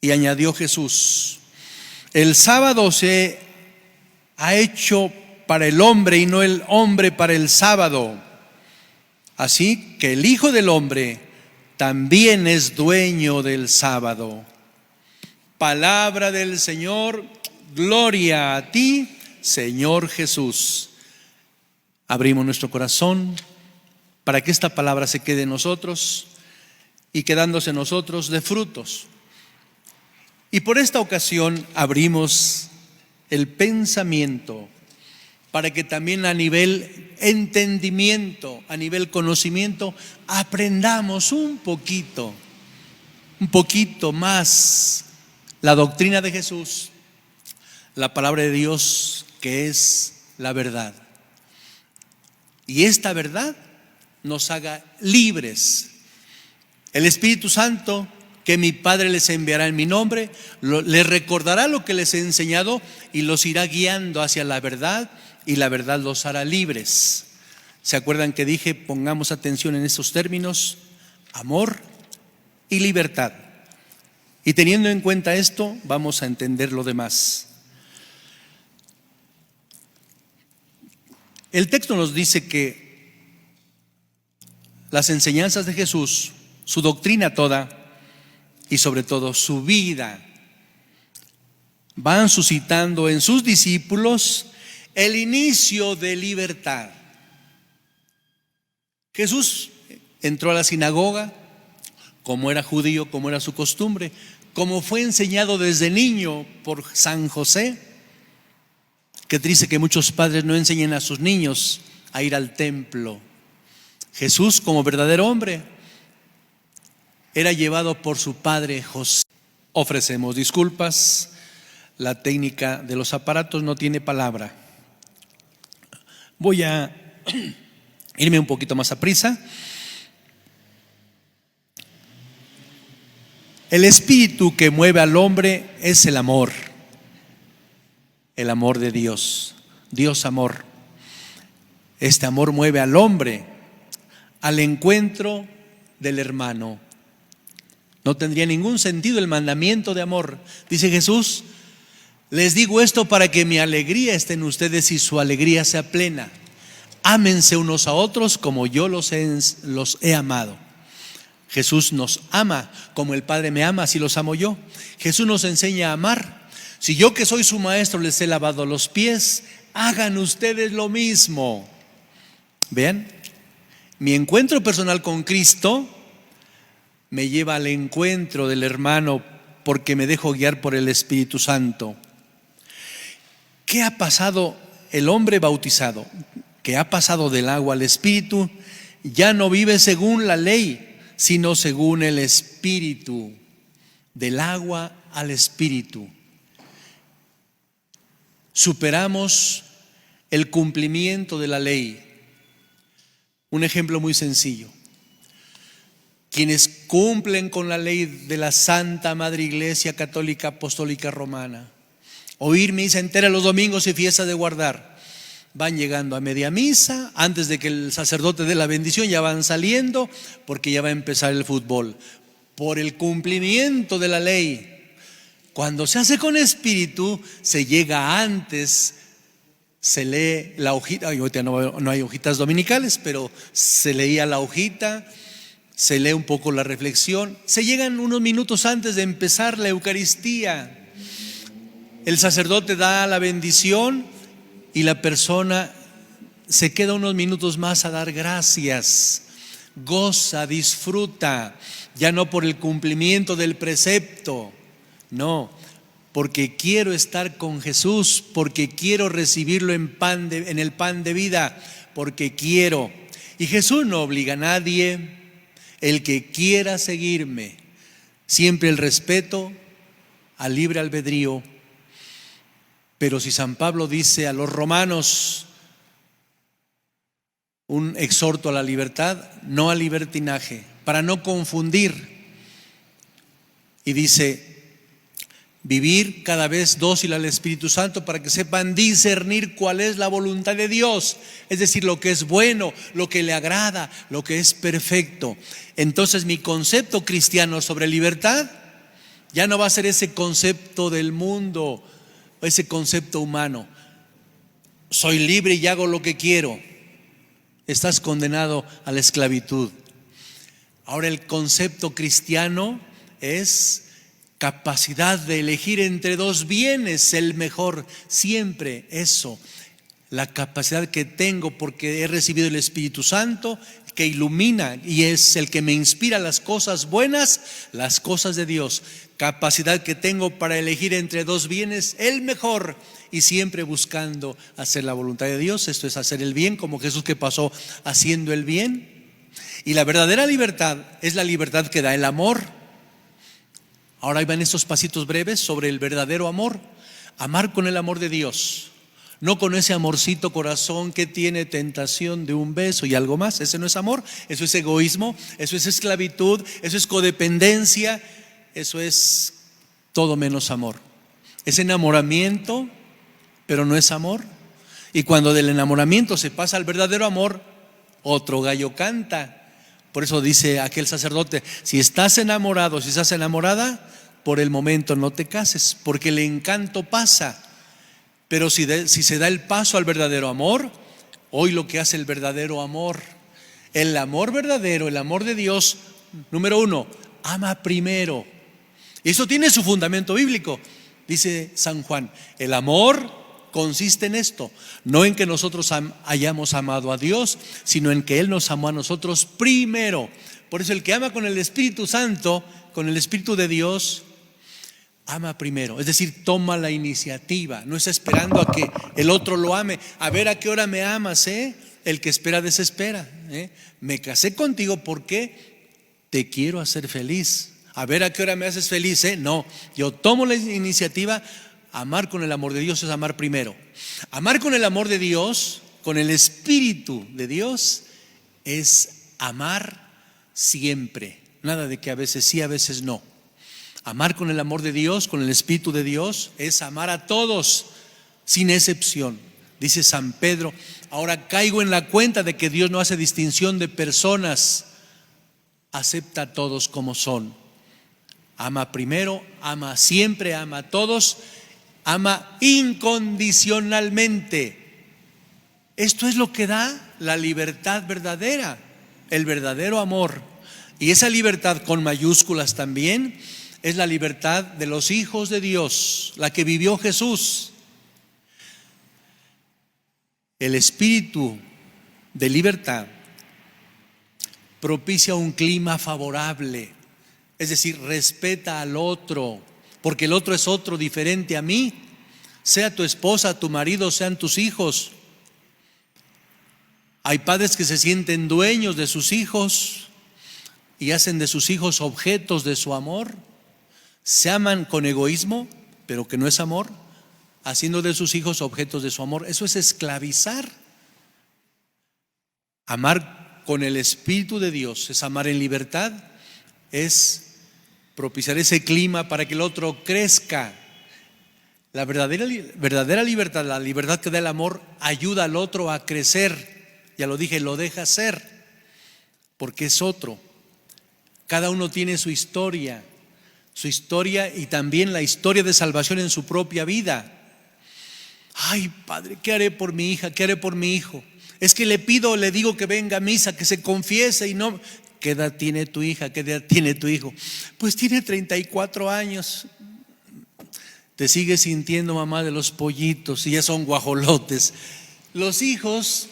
Y añadió Jesús: el sábado se ha hecho para el hombre y no el hombre para el sábado. Así que el Hijo del Hombre también es dueño del sábado. Palabra del Señor. Gloria a ti, Señor Jesús. Abrimos nuestro corazón para que esta palabra se quede en nosotros y quedándose en nosotros de frutos. Y por esta ocasión abrimos el pensamiento para que también a nivel entendimiento, a nivel conocimiento, aprendamos un poquito más la doctrina de Jesús, la palabra de Dios, que es la verdad. Y esta verdad nos haga libres. El Espíritu Santo, que mi Padre les enviará en mi nombre, les recordará lo que les he enseñado y los irá guiando hacia la verdad, y la verdad los hará libres. ¿Se acuerdan que dije, pongamos atención en estos términos? Amor y libertad. Y teniendo en cuenta esto, vamos a entender lo demás. El texto nos dice que las enseñanzas de Jesús, su doctrina toda y sobre todo su vida, van suscitando en sus discípulos el inicio de libertad. Jesús entró a la sinagoga, como era judío, como era su costumbre, como fue enseñado desde niño por San José. Qué triste que muchos padres no enseñen a sus niños a ir al templo. Jesús, como verdadero hombre, era llevado por su padre José. Ofrecemos disculpas, la técnica de los aparatos no tiene palabra. Voy a irme un poquito más a prisa. El espíritu que mueve al hombre es el amor de Dios. Dios amor. Este amor mueve al hombre al encuentro del hermano. No tendría ningún sentido el mandamiento de amor. Dice Jesús: les digo esto para que mi alegría esté en ustedes y su alegría sea plena. Ámense unos a otros como yo los he amado. Jesús nos ama como el Padre me ama, así los amo yo. Jesús nos enseña a amar. Si yo, que soy su maestro, les he lavado los pies, hagan ustedes lo mismo. Vean, mi encuentro personal con Cristo me lleva al encuentro del hermano porque me dejo guiar por el Espíritu Santo. ¿Qué ha pasado? El hombre bautizado, que ha pasado del agua al Espíritu, ya no vive según la ley, sino según el Espíritu. Del agua al Espíritu. Superamos el cumplimiento de la ley. Un ejemplo muy sencillo. Quienes cumplen con la ley de la Santa Madre Iglesia Católica Apostólica Romana, oír misa entera los domingos y fiesta de guardar, van llegando a media misa, antes de que el sacerdote dé la bendición ya van saliendo porque ya va a empezar el fútbol. Por el cumplimiento de la ley. Cuando se hace con espíritu, se llega antes, se lee la hojita, ahorita no hay hojitas dominicales, pero se leía la hojita, se lee un poco la reflexión, se llegan unos minutos antes de empezar la Eucaristía. El sacerdote da la bendición y la persona se queda unos minutos más a dar gracias, goza, disfruta, ya no por el cumplimiento del precepto, no, porque quiero estar con Jesús, porque quiero recibirlo en el pan de vida, porque quiero. Y Jesús no obliga a nadie. El que quiera seguirme, siempre el respeto al libre albedrío. Pero si San Pablo dice a los romanos un exhorto a la libertad, no al libertinaje, para no confundir, y dice: vivir cada vez dócil al Espíritu Santo para que sepan discernir cuál es la voluntad de Dios, es decir, lo que es bueno, lo que le agrada, lo que es perfecto. Entonces mi concepto cristiano sobre libertad ya no va a ser ese concepto del mundo, ese concepto humano. Soy libre y hago lo que quiero. Estás condenado a la esclavitud. Ahora el concepto cristiano es capacidad de elegir entre dos bienes, el mejor, siempre eso, la capacidad que tengo porque he recibido el Espíritu Santo que ilumina y es el que me inspira las cosas buenas, las cosas de Dios. Capacidad que tengo para elegir entre dos bienes, el mejor, y siempre buscando hacer la voluntad de Dios. Esto es hacer el bien, como Jesús que pasó haciendo el bien. Y la verdadera libertad es la libertad que da el amor. Ahora ahí van estos pasitos breves sobre el verdadero amor. Amar con el amor de Dios, no con ese amorcito corazón que tiene tentación de un beso y algo más. Ese no es amor, eso es egoísmo, eso es esclavitud, eso es codependencia, eso es todo menos amor. Es enamoramiento, pero no es amor. Y cuando del enamoramiento se pasa al verdadero amor, otro gallo canta. Por eso dice aquel sacerdote: si estás enamorado, si estás enamorada, por el momento no te cases, porque el encanto pasa. Pero si se da el paso al verdadero amor, hoy lo que hace el verdadero amor, el amor verdadero, el amor de Dios, número uno, ama primero. Y eso tiene su fundamento bíblico. Dice San Juan: el amor consiste en esto, no en que nosotros hayamos amado a Dios, sino en que Él nos amó a nosotros primero. Por eso el que ama con el Espíritu Santo, con el Espíritu de Dios, ama primero, es decir, toma la iniciativa, no está esperando a que el otro lo ame. A ver a qué hora me amas, el que espera desespera. Me casé contigo porque te quiero hacer feliz. A ver a qué hora me haces feliz. No, yo tomo la iniciativa. Amar con el amor de Dios es amar primero. Amar con el amor de Dios, con el Espíritu de Dios, es amar siempre. Nada de que a veces sí, a veces no. Amar con el amor de Dios, con el Espíritu de Dios, es amar a todos, sin excepción. Dice San Pedro: ahora caigo en la cuenta de que Dios no hace distinción de personas, acepta a todos como son. Ama primero, ama siempre, ama a todos, ama incondicionalmente. Esto es lo que da la libertad verdadera, el verdadero amor. Y esa libertad con mayúsculas también es la libertad de los hijos de Dios, la que vivió Jesús. El espíritu de libertad propicia un clima favorable, es decir, respeta al otro, porque el otro es otro diferente a mí, sea tu esposa, tu marido, sean tus hijos. Hay padres que se sienten dueños de sus hijos y hacen de sus hijos objetos de su amor. Se aman con egoísmo, pero que no es amor, haciendo de sus hijos objetos de su amor. Eso es esclavizar. Amar con el Espíritu de Dios es amar en libertad, es propiciar ese clima para que el otro crezca. La verdadera libertad, la libertad que da el amor, ayuda al otro a crecer. Ya lo dije, lo deja ser, porque es otro. Cada uno tiene su historia y también la historia de salvación en su propia vida. Ay, Padre, ¿qué haré por mi hija? ¿Qué haré por mi hijo? Es que le digo que venga a misa, que se confiese y no. ¿Qué edad tiene tu hija? ¿Qué edad tiene tu hijo? Pues tiene 34 años. Te sigues sintiendo mamá de los pollitos y ya son guajolotes. Los hijos,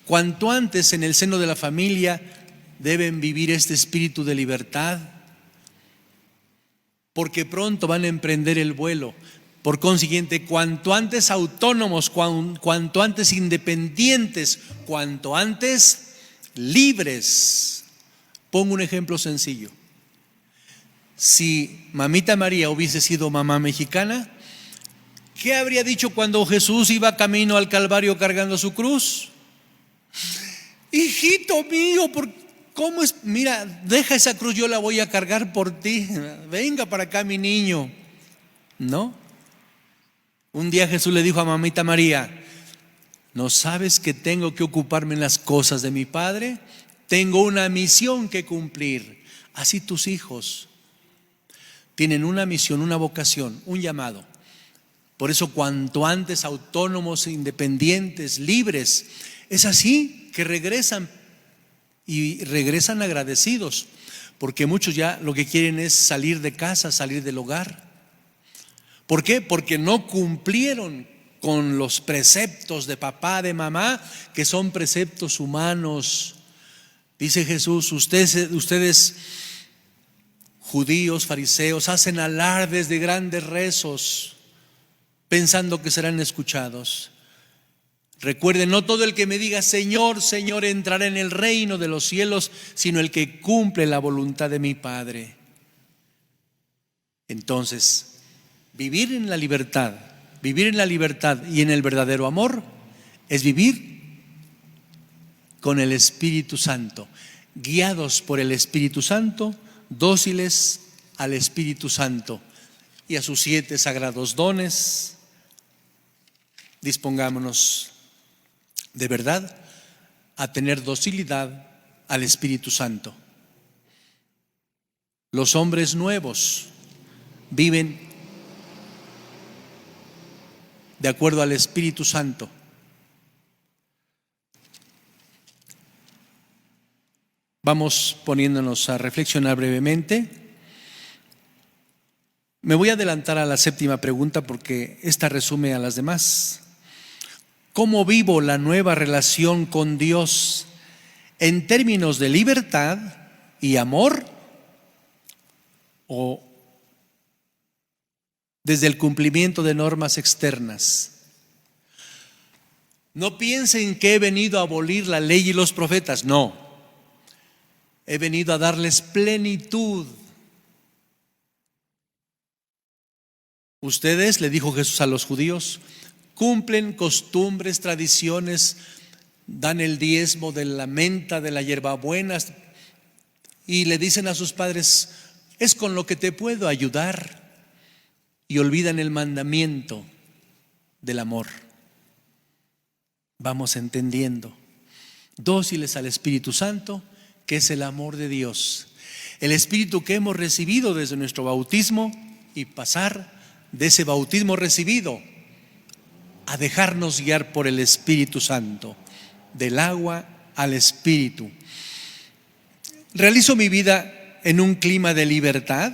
cuanto antes en el seno de la familia, deben vivir este espíritu de libertad, porque pronto van a emprender el vuelo. Por consiguiente, cuanto antes autónomos, cuanto antes independientes, cuanto antes libres. Pongo un ejemplo sencillo. Si mamita María hubiese sido mamá mexicana, ¿qué habría dicho cuando Jesús iba camino al Calvario cargando su cruz? Hijito mío, ¿cómo es? Mira, deja esa cruz, yo la voy a cargar por ti. Venga para acá, mi niño. ¿No? Un día Jesús le dijo a mamita María: ¿no sabes que tengo que ocuparme en las cosas de mi Padre? Tengo una misión que cumplir. Así tus hijos tienen una misión, una vocación, un llamado. Por eso cuanto antes autónomos, independientes, libres, es así que regresan, y regresan agradecidos, porque muchos ya lo que quieren es salir de casa, salir del hogar. ¿Por qué? Porque no cumplieron con los preceptos de papá, de mamá, que son preceptos humanos. Dice Jesús: ustedes judíos, fariseos, hacen alardes de grandes rezos, pensando que serán escuchados. Recuerden, no todo el que me diga Señor, Señor entrará en el reino de los cielos, sino el que cumple la voluntad de mi Padre. Entonces, vivir en la libertad y en el verdadero amor es vivir con el Espíritu Santo, guiados por el Espíritu Santo, dóciles al Espíritu Santo y a sus 7 sagrados dones. Dispongámonos de verdad a tener docilidad al Espíritu Santo. Los hombres nuevos viven de acuerdo al Espíritu Santo. Vamos poniéndonos a reflexionar brevemente. Me voy a adelantar a la 7ª pregunta porque esta resume a las demás. ¿Cómo vivo la nueva relación con Dios en términos de libertad y amor, o desde el cumplimiento de normas externas? No piensen que he venido a abolir la ley y los profetas, no. He venido a darles plenitud. Ustedes, le dijo Jesús a los judíos, cumplen costumbres, tradiciones, dan el diezmo de la menta, de la hierbabuena, y le dicen a sus padres: es con lo que te puedo ayudar, y olvidan el mandamiento del amor. Vamos entendiendo, dóciles al Espíritu Santo, que es el amor de Dios, el Espíritu que hemos recibido desde nuestro bautismo, y pasar de ese bautismo recibido a dejarnos guiar por el Espíritu Santo, del agua al Espíritu. ¿Realizo mi vida en un clima de libertad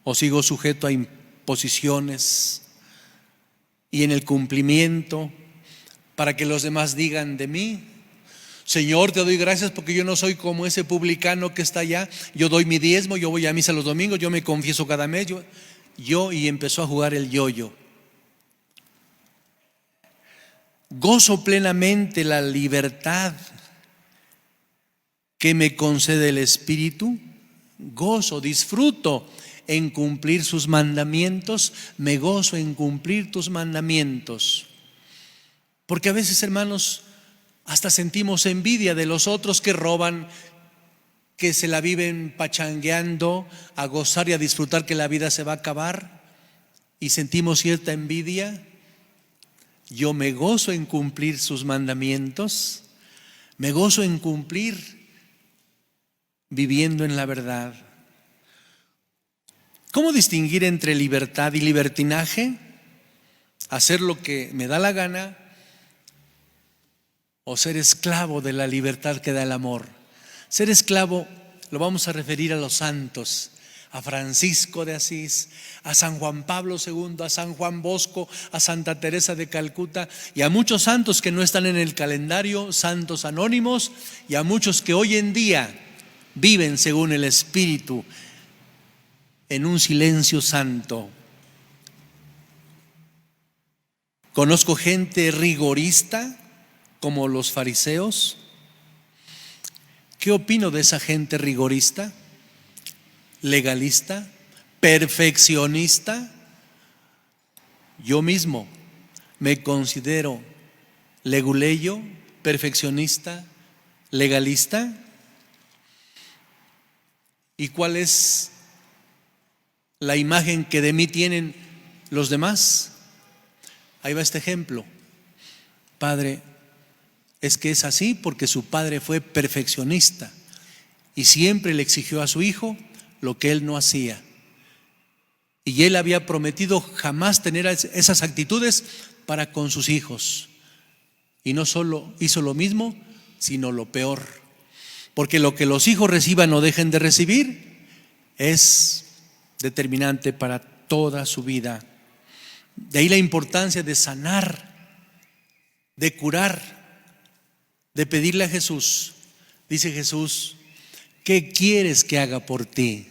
o sigo sujeto a imposiciones y en el cumplimiento para que los demás digan de mí: Señor, te doy gracias porque yo no soy como ese publicano que está allá, yo doy mi diezmo, yo voy a misa los domingos, yo me confieso cada mes, y empezó a jugar el yo-yo? Gozo plenamente la libertad que me concede el Espíritu, gozo, disfruto en cumplir sus mandamientos, me gozo en cumplir tus mandamientos. Porque a veces, hermanos, hasta sentimos envidia de los otros que roban, que se la viven pachangueando, a gozar y a disfrutar que la vida se va a acabar y sentimos cierta envidia. Yo me gozo en cumplir sus mandamientos, me gozo en cumplir viviendo en la verdad. ¿Cómo distinguir entre libertad y libertinaje? Hacer lo que me da la gana o ser esclavo de la libertad que da el amor. Ser esclavo lo vamos a referir a los santos, a Francisco de Asís, a San Juan Pablo II, a San Juan Bosco, a Santa Teresa de Calcuta y a muchos santos que no están en el calendario, santos anónimos, y a muchos que hoy en día viven según el Espíritu en un silencio santo. Conozco gente rigorista como los fariseos. ¿Qué opino de esa gente rigorista, legalista, perfeccionista? Yo mismo me considero leguleyo, perfeccionista, legalista. ¿Y cuál es la imagen que de mí tienen los demás? Ahí va este ejemplo. Padre, es que es así porque su padre fue perfeccionista y siempre le exigió a su hijo lo que él no hacía. Y él había prometido jamás tener esas actitudes para con sus hijos. Y no solo hizo lo mismo, sino lo peor. Porque lo que los hijos reciban o dejen de recibir es determinante para toda su vida. De ahí la importancia de sanar, de curar, de pedirle a Jesús. Dice Jesús, ¿qué quieres que haga por ti?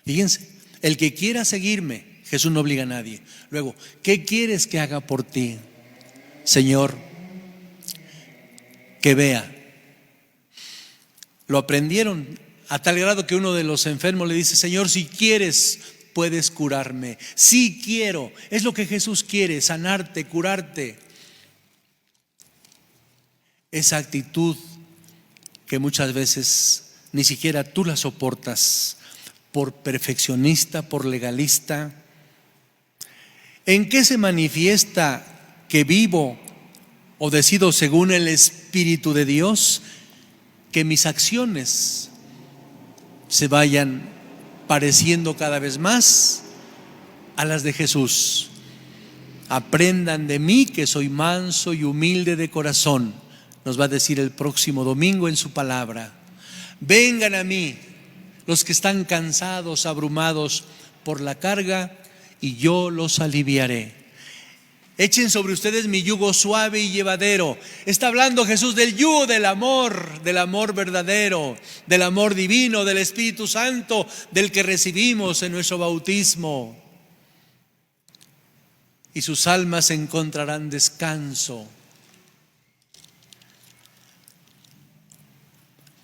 Fíjense, el que quiera seguirme, Jesús no obliga a nadie. Luego, ¿qué quieres que haga por ti? Señor, que vea. Lo aprendieron a tal grado que uno de los enfermos le dice, Señor, si quieres, puedes curarme. Sí quiero. Es lo que Jesús quiere, sanarte, curarte. Esa actitud que muchas veces ni siquiera tú la soportas, por perfeccionista, por legalista. ¿En qué se manifiesta que vivo o decido según el Espíritu de Dios? Que mis acciones se vayan pareciendo cada vez más a las de Jesús. Aprendan de mí que soy manso y humilde de corazón, nos va a decir el próximo domingo en su palabra. Vengan a mí los que están cansados, abrumados por la carga, y yo los aliviaré. Echen sobre ustedes mi yugo suave y llevadero. Está hablando Jesús del yugo del amor verdadero, del amor divino, del Espíritu Santo, del que recibimos en nuestro bautismo. Y sus almas encontrarán descanso.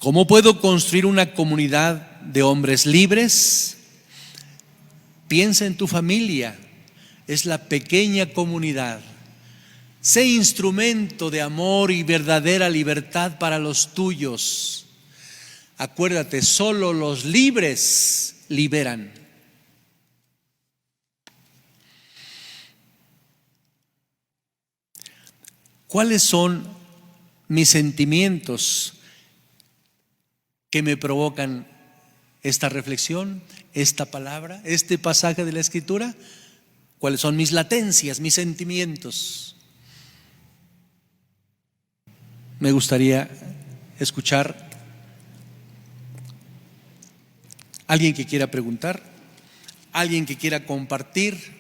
¿Cómo puedo construir una comunidad de hombres libres? Piensa en tu familia. Es la pequeña comunidad. Sé instrumento de amor y verdadera libertad para los tuyos. Acuérdate, solo los libres liberan. ¿Cuáles son mis sentimientos que me provocan esta reflexión, esta palabra, este pasaje de la Escritura? ¿Cuáles son mis latencias, mis sentimientos? Me gustaría escuchar a alguien que quiera preguntar, alguien que quiera compartir.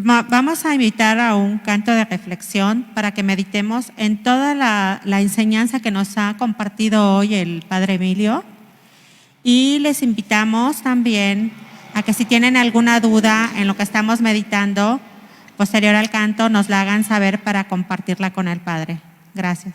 Vamos a invitar a un canto de reflexión para que meditemos en toda la enseñanza que nos ha compartido hoy el Padre Emilio, y les invitamos también a que si tienen alguna duda en lo que estamos meditando, posterior al canto, nos la hagan saber para compartirla con el Padre. Gracias.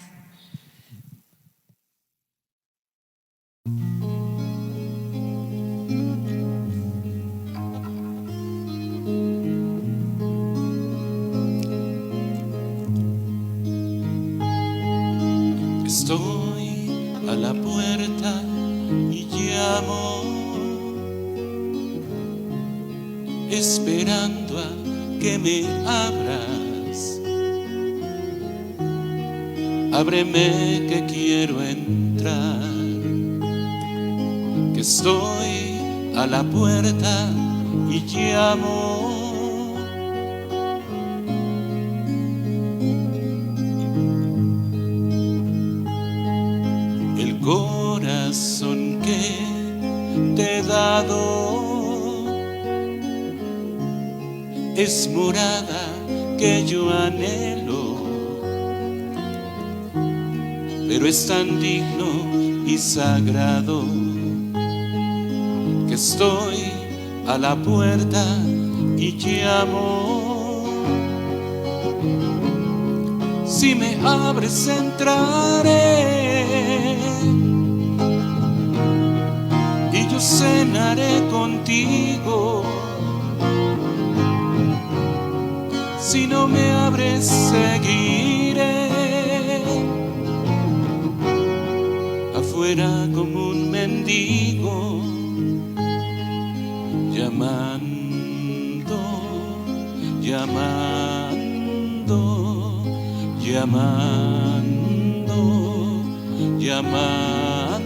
estoy a la puerta y llamo, esperando a que me abras. Ábreme que quiero entrar, que estoy a la puerta y llamo. El corazón que te he dado es morada que yo anhelo, pero es tan digno y sagrado que estoy a la puerta y llamo. Si me abres entraré y yo cenaré contigo. Si no me abres seguiré afuera como un mendigo, llamando, llamando, llamando, llamando.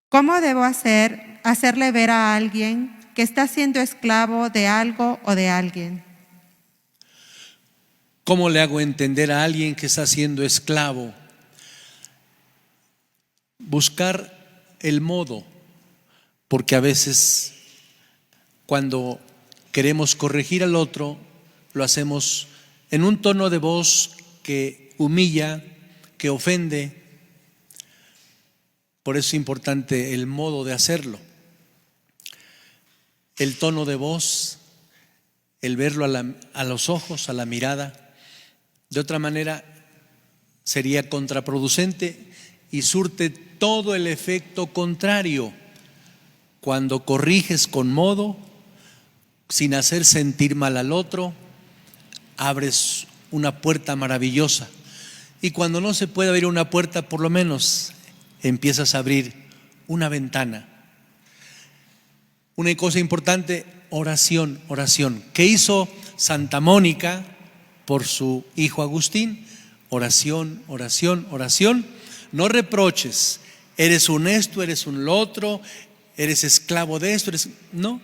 ¿Cómo debo hacerle ver a alguien que está siendo esclavo de algo o de alguien? ¿Cómo le hago entender a alguien que está siendo esclavo? Buscar el modo, porque a veces cuando queremos corregir al otro, lo hacemos en un tono de voz que humilla, que ofende. Por eso es importante el modo de hacerlo. El tono de voz, el verlo a los ojos, a la mirada. De otra manera sería contraproducente y surte todo el efecto contrario. Cuando corriges con modo, sin hacer sentir mal al otro, abres una puerta maravillosa. Y cuando no se puede abrir una puerta, por lo menos empiezas a abrir una ventana. Una cosa importante, oración, oración. ¿Qué hizo Santa Mónica por su hijo Agustín? Oración, oración, oración. No reproches, eres un esto, eres un lo otro, eres esclavo de esto, no,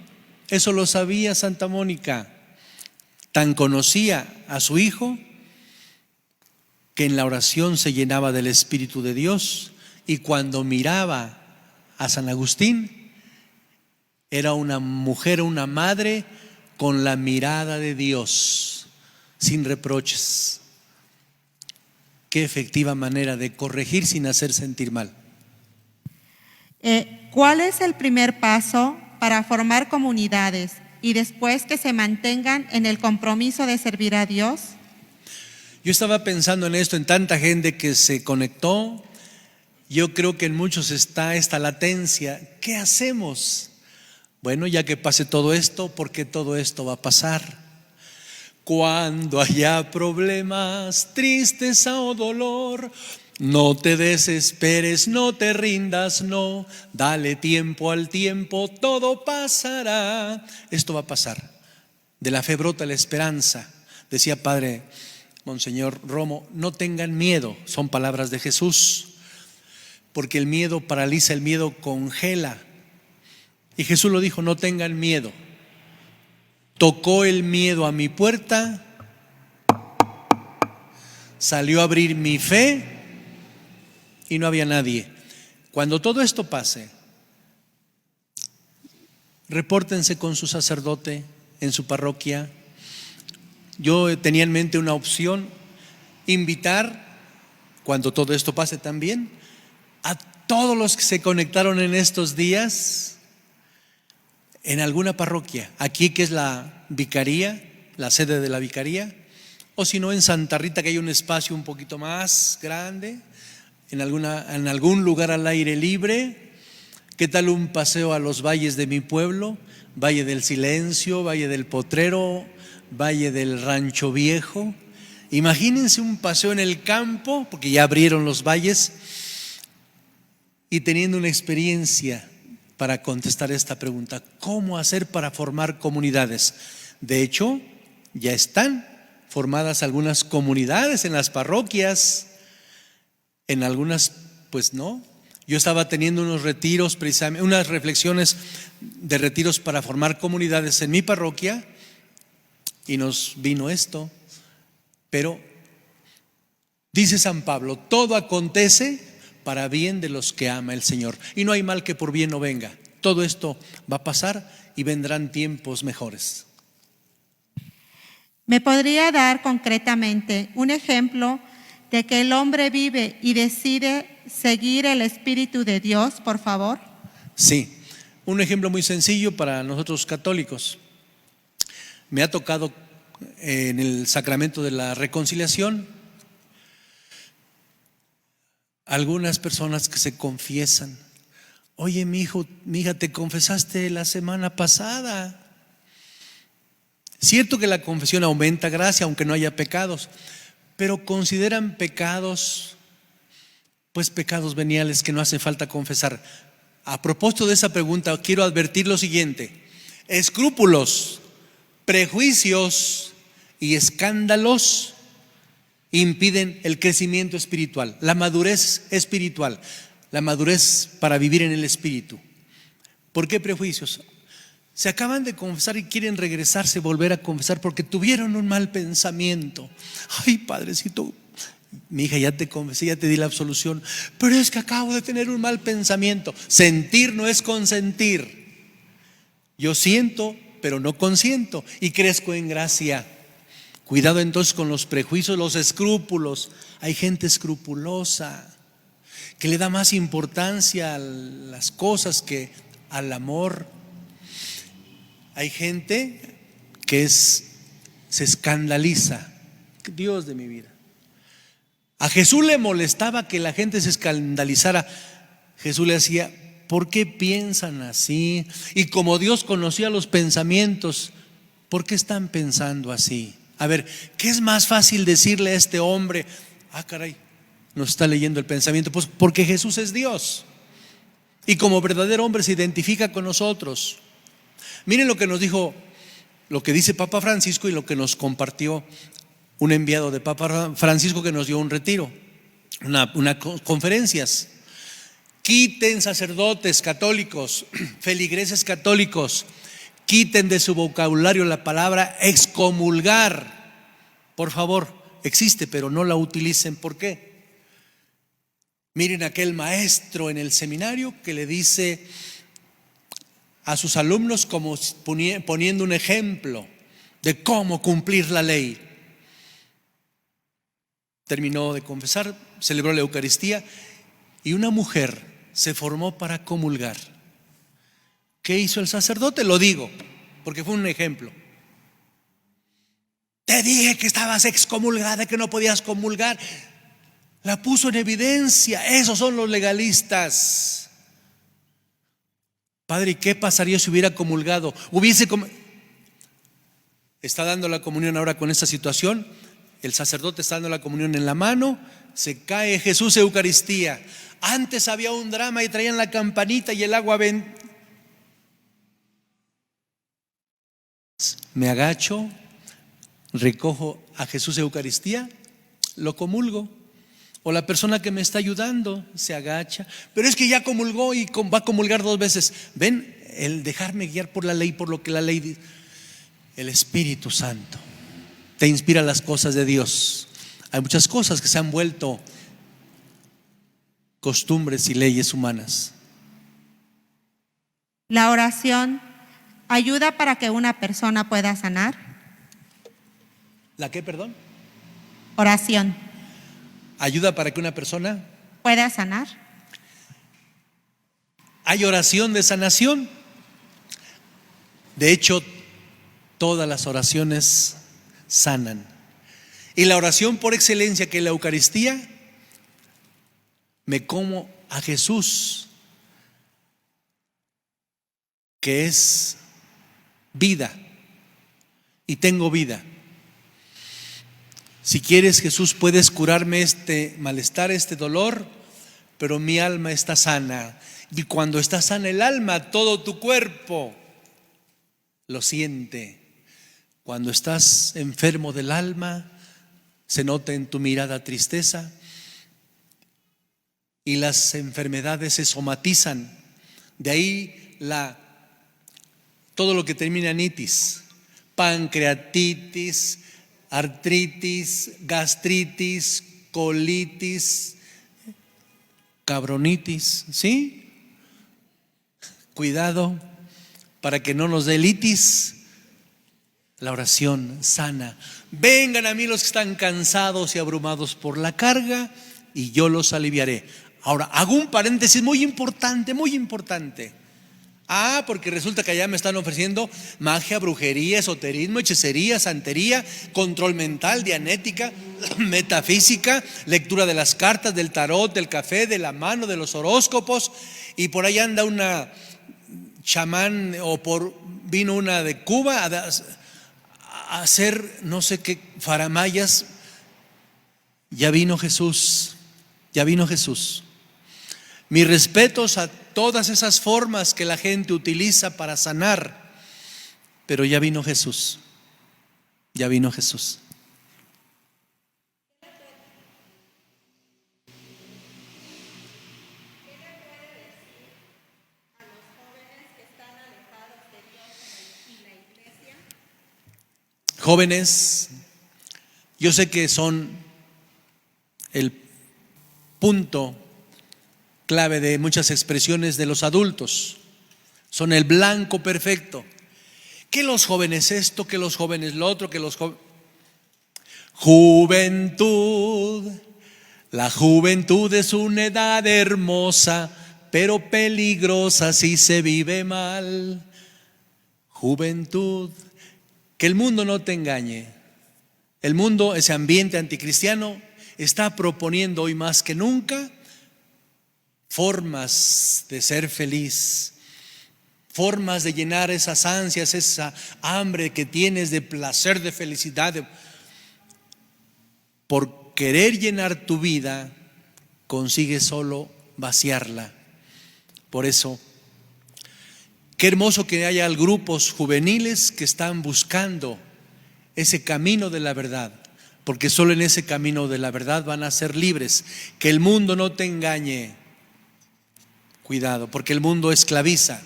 eso lo sabía Santa Mónica. Tan conocía a su hijo que en la oración se llenaba del Espíritu de Dios, y cuando miraba a San Agustín era una mujer, una madre con la mirada de Dios, sin reproches. Qué efectiva manera de corregir sin hacer sentir mal. ¿Cuál es el primer paso para formar comunidades y después que se mantengan en el compromiso de servir a Dios? Yo estaba pensando en esto, en tanta gente que se conectó. Yo creo que en muchos está esta latencia. ¿Qué hacemos? Bueno, ya que pase todo esto, porque todo esto va a pasar. Cuando haya problemas, tristeza o dolor, no te desesperes, no te rindas, no. Dale tiempo al tiempo, todo pasará. Esto va a pasar. De la fe brota la esperanza. Decía Padre Monseñor Romo, no tengan miedo, son palabras de Jesús. Porque el miedo paraliza, el miedo congela. Y Jesús lo dijo, no tengan miedo. Tocó el miedo a mi puerta, salió a abrir mi fe y no había nadie. Cuando todo esto pase, repórtense con su sacerdote en su parroquia. Yo tenía en mente una opción, invitar, cuando todo esto pase también, a todos los que se conectaron en estos días en alguna parroquia, aquí que es la vicaría, la sede de la vicaría, o si no en Santa Rita, que hay un espacio un poquito más grande, en algún lugar al aire libre, ¿Qué tal un paseo a los valles de mi pueblo? Valle del Silencio, Valle del Potrero, Valle del Rancho Viejo. Imagínense un paseo en el campo, porque ya abrieron los valles, y teniendo una experiencia para contestar esta pregunta: ¿cómo hacer para formar comunidades? De hecho, ya están formadas algunas comunidades en las parroquias, en algunas pues no. Yo estaba teniendo unos retiros, precisamente unas reflexiones de retiros para formar comunidades en mi parroquia, y nos vino esto. Pero dice San Pablo: todo acontece para bien de los que ama el Señor, y no hay mal que por bien no venga. Todo esto va a pasar y vendrán tiempos mejores. ¿Me podría dar concretamente un ejemplo de que el hombre vive y decide seguir el Espíritu de Dios, por favor? Sí, un ejemplo muy sencillo para nosotros católicos. Me ha tocado en el sacramento de la reconciliación algunas personas que se confiesan: oye, mi hija, te confesaste la semana pasada. Cierto que la confesión aumenta gracia, aunque no haya pecados, pero consideran pecados, pues pecados veniales que no hace falta confesar. A propósito de esa pregunta, quiero advertir lo siguiente: escrúpulos, prejuicios y escándalos impiden el crecimiento espiritual, la madurez espiritual, la madurez para vivir en el Espíritu. ¿Por qué prejuicios? Se acaban de confesar y quieren regresarse, volver a confesar porque tuvieron un mal pensamiento. Ay, padrecito, mi hija, ya te confesé, ya te di la absolución, pero es que acabo de tener un mal pensamiento. Sentir no es consentir. Yo siento, pero no consiento, y crezco en gracia. Cuidado entonces con los prejuicios, los escrúpulos. Hay gente escrupulosa que le da más importancia a las cosas que al amor. Hay gente que se escandaliza. Dios de mi vida. A Jesús le molestaba que la gente se escandalizara. Jesús le decía: ¿por qué piensan así? Y como Dios conocía los pensamientos, ¿por qué están pensando así? A ver, ¿qué es más fácil decirle a este hombre? Ah, caray, nos está leyendo el pensamiento. Pues porque Jesús es Dios, y como verdadero hombre se identifica con nosotros. Miren lo que nos dijo, lo que dice Papa Francisco, y lo que nos compartió un enviado de Papa Francisco que nos dio un retiro, una conferencias. Quiten sacerdotes católicos, feligreses católicos, quiten de su vocabulario la palabra excomulgar. Por favor, existe, pero no la utilicen. ¿Por qué? Miren aquel maestro en el seminario que le dice a sus alumnos, como poniendo un ejemplo de cómo cumplir la ley. Terminó de confesar, celebró la Eucaristía, y una mujer se formó para comulgar. ¿Qué hizo el sacerdote? Lo digo porque fue un ejemplo. Te dije que estabas excomulgada, que no podías comulgar. La puso en evidencia. Esos son los legalistas. Padre, ¿y qué pasaría si hubiera comulgado? Está dando la comunión ahora con esta situación. El sacerdote está dando la comunión en la mano. Se cae Jesús Eucaristía. Antes había un drama y traían la campanita y el agua Me agacho, recojo a Jesús Eucaristía, lo comulgo. O la persona que me está ayudando se agacha, pero es que ya comulgó y va a comulgar 2 veces. Ven, el dejarme guiar por la ley, por lo que la ley dice. El Espíritu Santo te inspira las cosas de Dios. Hay muchas cosas que se han vuelto costumbres y leyes humanas. La oración ayuda para que una persona pueda sanar. ¿La qué, perdón? Oración. ¿Ayuda para que una persona pueda sanar? Hay oración de sanación. De hecho, todas las oraciones sanan. Y la oración por excelencia, que es la Eucaristía, me como a Jesús. que es vida y tengo vida. Si quieres, Jesús, puedes curarme este malestar, este dolor, pero mi alma está sana. Y cuando está sana el alma, todo tu cuerpo lo siente. Cuando estás enfermo del alma, se nota en tu mirada tristeza y las enfermedades se somatizan. De ahí todo lo que termina en itis, pancreatitis, artritis, gastritis, colitis, cabronitis, ¿sí? Cuidado para que no nos dé litis. La oración sana. Vengan a mí los que están cansados y abrumados por la carga y yo los aliviaré. Ahora, hago un paréntesis muy importante, muy importante. Porque resulta que allá me están ofreciendo magia, brujería, esoterismo, hechicería, santería, control mental, dianética, metafísica, lectura de las cartas, del tarot, del café, de la mano, de los horóscopos. Y por ahí anda una chamán, vino una de Cuba a hacer no sé qué faramayas. Ya vino Jesús, ya vino Jesús. Mis respetos a todas esas formas que la gente utiliza para sanar, pero ya vino Jesús, ya vino Jesús. Jóvenes, yo sé que son el punto clave de muchas expresiones de los adultos, son el blanco perfecto. Que los jóvenes esto, que los jóvenes lo otro, que los jóvenes... Juventud, la juventud es una edad hermosa, pero peligrosa si se vive mal. Juventud, que el mundo no te engañe. El mundo, ese ambiente anticristiano, está proponiendo hoy más que nunca formas de ser feliz, formas de llenar esas ansias, esa hambre que tienes de placer, de felicidad. Por querer llenar tu vida, consigues solo vaciarla. Por eso, qué hermoso que haya grupos juveniles que están buscando ese camino de la verdad, porque solo en ese camino de la verdad van a ser libres. Que el mundo no te engañe. Cuidado, porque el mundo esclaviza.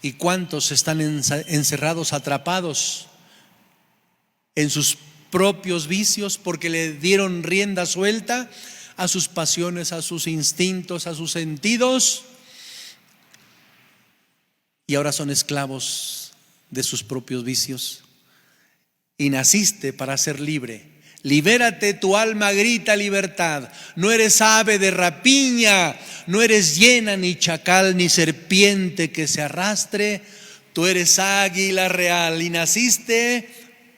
¿Y cuántos están encerrados, atrapados en sus propios vicios porque le dieron rienda suelta a sus pasiones, a sus instintos, a sus sentidos? Y ahora son esclavos de sus propios vicios. Y naciste para ser libre. Libérate, tu alma grita libertad. No eres ave de rapiña, no eres hiena, ni chacal, ni serpiente que se arrastre. Tú eres águila real y naciste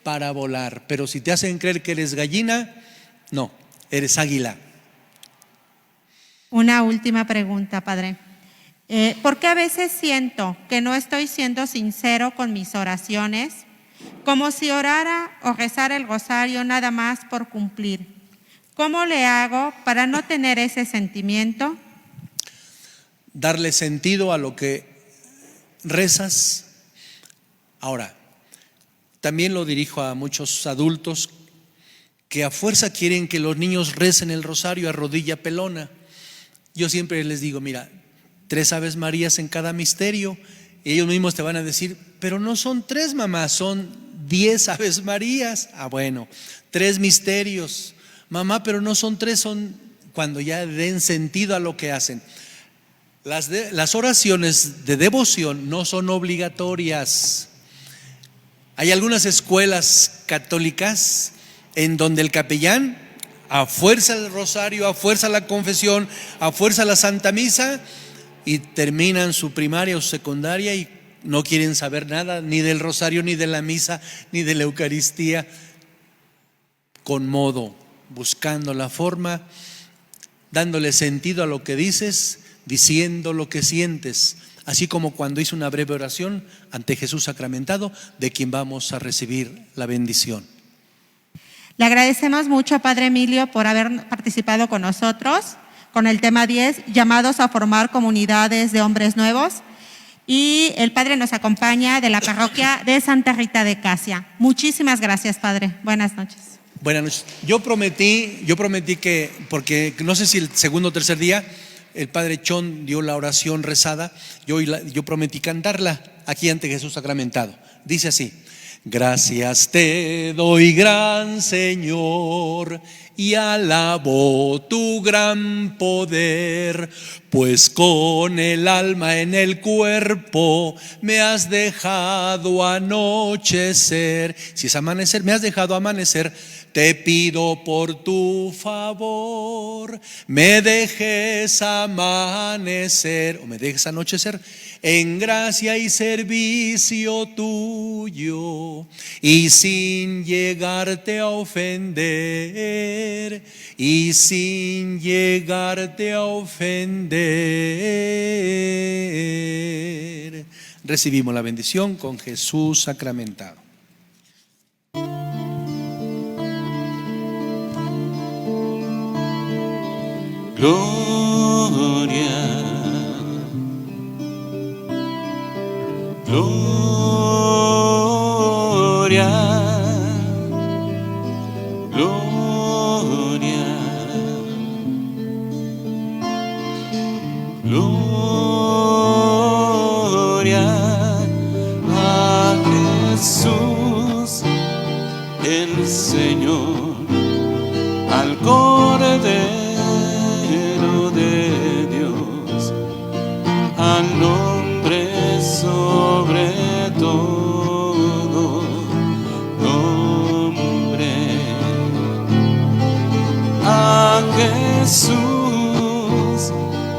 para volar. Pero si te hacen creer que eres gallina, no, eres águila. Una última pregunta, Padre. ¿Por qué a veces siento que no estoy siendo sincero con mis oraciones? Como si orara o rezara el rosario nada más por cumplir. ¿Cómo le hago para no tener ese sentimiento? Darle sentido a lo que rezas. Ahora, también lo dirijo a muchos adultos que a fuerza quieren que los niños recen el rosario a rodilla pelona. Yo siempre les digo, mira, 3 Aves Marías en cada misterio. Y ellos mismos te van a decir, pero no son 3, mamá, son 10 Aves Marías. Bueno, 3 misterios. Mamá, pero no son 3, son cuando ya den sentido a lo que hacen. Las oraciones de devoción no son obligatorias. Hay algunas escuelas católicas en donde el capellán, a fuerza el rosario, a fuerza la confesión, a fuerza la Santa Misa, y terminan su primaria o secundaria y no quieren saber nada ni del rosario, ni de la misa, ni de la Eucaristía, con modo, buscando la forma, dándole sentido a lo que dices, diciendo lo que sientes. así como cuando hice una breve oración ante Jesús sacramentado, de quien vamos a recibir la bendición. Le agradecemos mucho, Padre Emilio, por haber participado con nosotros con el tema 10, llamados a formar comunidades de hombres nuevos. Y el Padre nos acompaña de la parroquia de Santa Rita de Casia. Muchísimas gracias, Padre. Buenas noches. Buenas noches. Yo prometí que, porque no sé si el segundo o tercer día, el Padre Chon dio la oración rezada, yo prometí cantarla aquí ante Jesús sacramentado. Dice así: gracias te doy, gran Señor, y alabo tu gran poder, pues con el alma en el cuerpo me has dejado anochecer. Si es amanecer, me has dejado amanecer. Te pido por tu favor, me dejes amanecer o me dejes anochecer en gracia y servicio tuyo, y sin llegarte a ofender, y sin llegarte a ofender. Recibimos la bendición con Jesús sacramentado. Gloria, gloria, gloria, gloria a Jesús el Señor, al Cordero de Dios, al nombre sobre todo nombre, a Jesús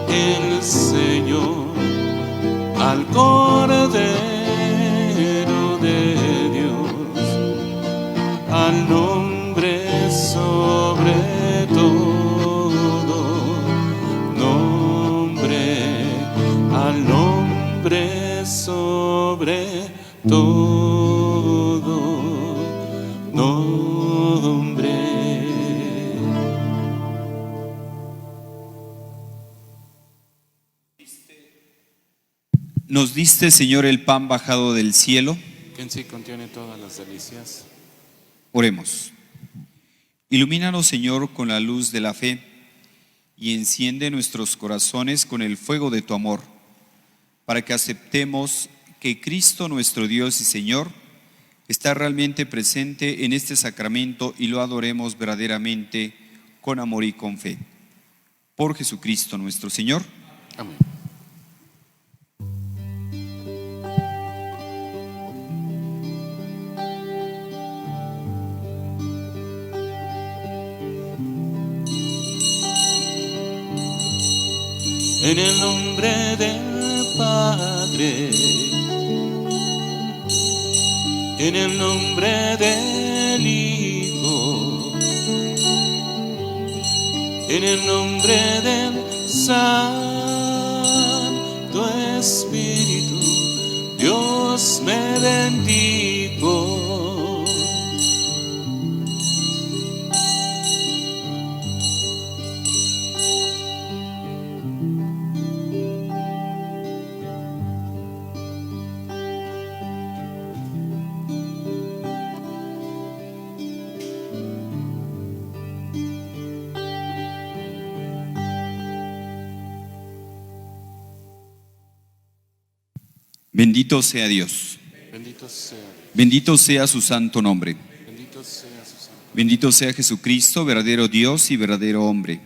el Señor, al Cordero de Dios, al nombre sobre todo al nombre sobre todo nombre. Nos diste, Señor, el pan bajado del cielo, que en sí contiene todas las delicias. Oremos. Ilumínanos, Señor, con la luz de la fe, y enciende nuestros corazones con el fuego de tu amor, para que aceptemos que Cristo, nuestro Dios y Señor, está realmente presente en este sacramento y lo adoremos verdaderamente con amor y con fe. Por Jesucristo nuestro Señor. Amén. En el nombre del Padre, en el nombre del Hijo, en el nombre del Santo Espíritu, Dios me bendijo. Bendito sea Dios. Bendito sea Dios. Bendito sea su santo nombre. Bendito sea su santo. Bendito sea Jesucristo, verdadero Dios y verdadero hombre.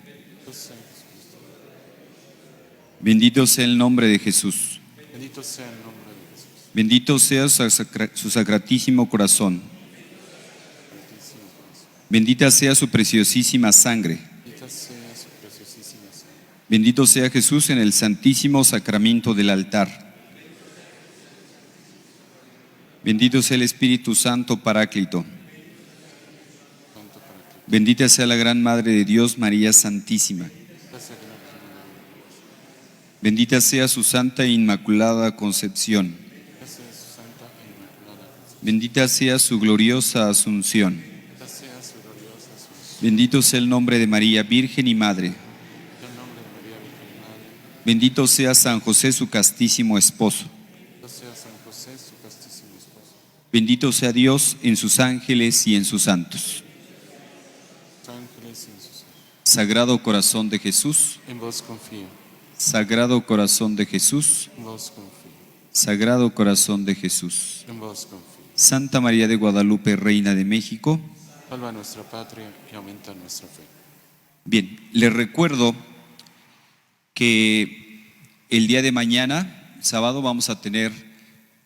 Bendito sea el nombre de Jesús. Bendito sea el nombre de Jesús. Bendito sea su sacratísimo corazón. Bendita sea su preciosísima sangre. Bendita sea su preciosísima sangre. Bendito sea Jesús en el santísimo sacramento del altar. Bendito sea el Espíritu Santo Paráclito. Bendita sea la gran Madre de Dios, María Santísima. Bendita sea su santa e inmaculada concepción. Bendita sea su gloriosa asunción. Bendito sea el nombre de María, Virgen y Madre. Bendito sea San José, su castísimo esposo. Bendito sea Dios en sus ángeles y en sus santos. Sagrado corazón de Jesús. En vos confío, Sagrado corazón de Jesús. en vos confío, Sagrado corazón de Jesús. en vos confío. Santa María de Guadalupe, Reina de México. Salva nuestra patria y aumenta nuestra fe. Bien, les recuerdo que el día de mañana, sábado, vamos a tener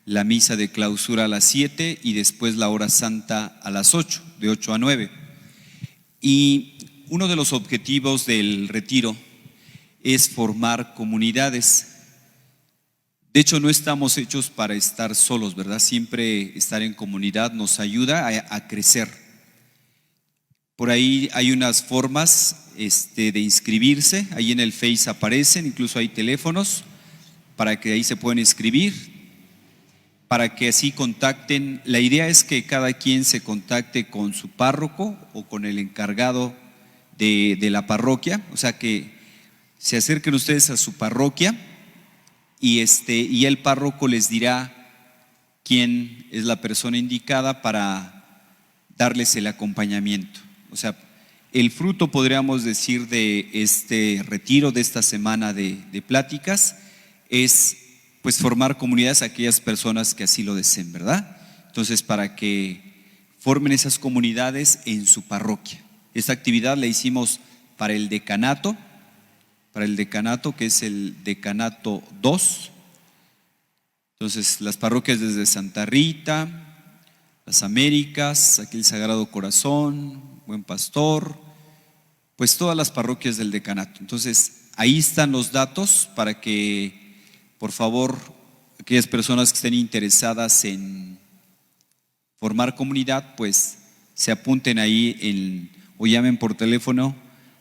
la misa de clausura a las 7 y después la hora santa a las 8, de 8 a 9. Y uno de los objetivos del retiro es formar comunidades. De hecho, no estamos hechos para estar solos, ¿verdad? Siempre estar en comunidad nos ayuda a crecer. Por ahí hay unas formas de inscribirse, ahí en el Face aparecen, incluso hay teléfonos para que ahí se puedan inscribir, para que así contacten. La idea es que cada quien se contacte con su párroco o con el encargado de la parroquia, o sea que se acerquen ustedes a su parroquia y el párroco les dirá quién es la persona indicada para darles el acompañamiento. O sea, el fruto, podríamos decir, de este retiro, de esta semana de pláticas, es pues formar comunidades a aquellas personas que así lo deseen, ¿verdad? Entonces, para que formen esas comunidades en su parroquia. Esta actividad la hicimos para el decanato, que es el decanato 2. Entonces, las parroquias desde Santa Rita, las Américas, aquí el Sagrado Corazón, Buen Pastor, pues todas las parroquias del decanato. Entonces, ahí están los datos para que, por favor, aquellas personas que estén interesadas en formar comunidad, pues se apunten ahí o llamen por teléfono,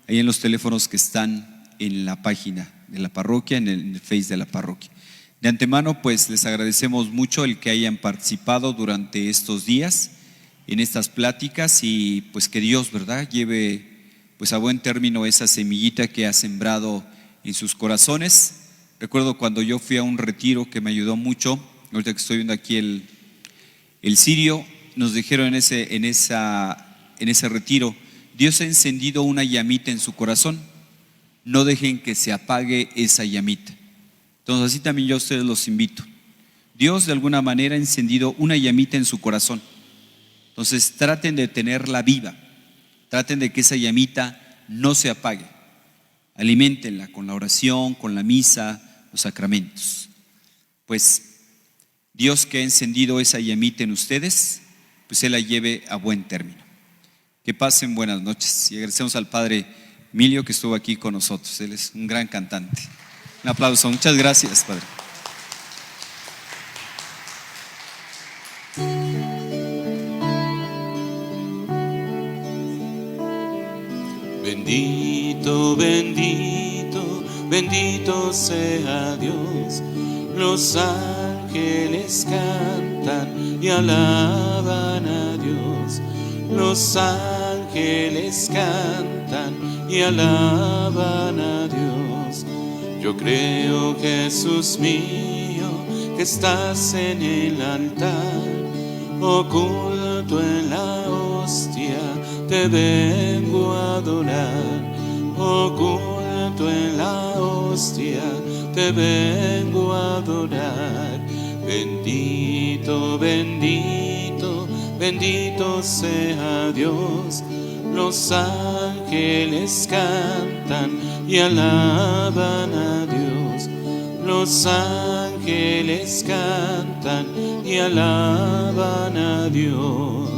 ahí en los teléfonos que están en la página de la parroquia, en el Face de la parroquia. De antemano, pues les agradecemos mucho el que hayan participado durante estos días en estas pláticas y pues que Dios, ¿verdad?, lleve pues a buen término esa semillita que ha sembrado en sus corazones. Recuerdo cuando yo fui a un retiro que me ayudó mucho, ahorita que estoy viendo aquí el cirio, nos dijeron en ese retiro, Dios ha encendido una llamita en su corazón, no dejen que se apague esa llamita. Entonces así también yo a ustedes los invito. Dios de alguna manera ha encendido una llamita en su corazón. Entonces traten de tenerla viva, traten de que esa llamita no se apague. Aliméntenla con la oración, con la misa, los sacramentos. Pues Dios que ha encendido esa llamita en ustedes, pues Él la lleve a buen término. Que pasen buenas noches y agradecemos al Padre Emilio que estuvo aquí con nosotros. Él es un gran cantante. Un aplauso. Muchas gracias, Padre. Bendito, bendito, bendito sea Dios. Los ángeles cantan y alaban a Dios. Los ángeles cantan y alaban a Dios. Yo creo, Jesús mío, que estás en el altar, oculto en la hostia, te vengo a adorar. Oculto en la hostia, te vengo a adorar. Bendito, bendito, bendito sea Dios. Los ángeles cantan y alaban a Dios. Los ángeles cantan y alaban a Dios.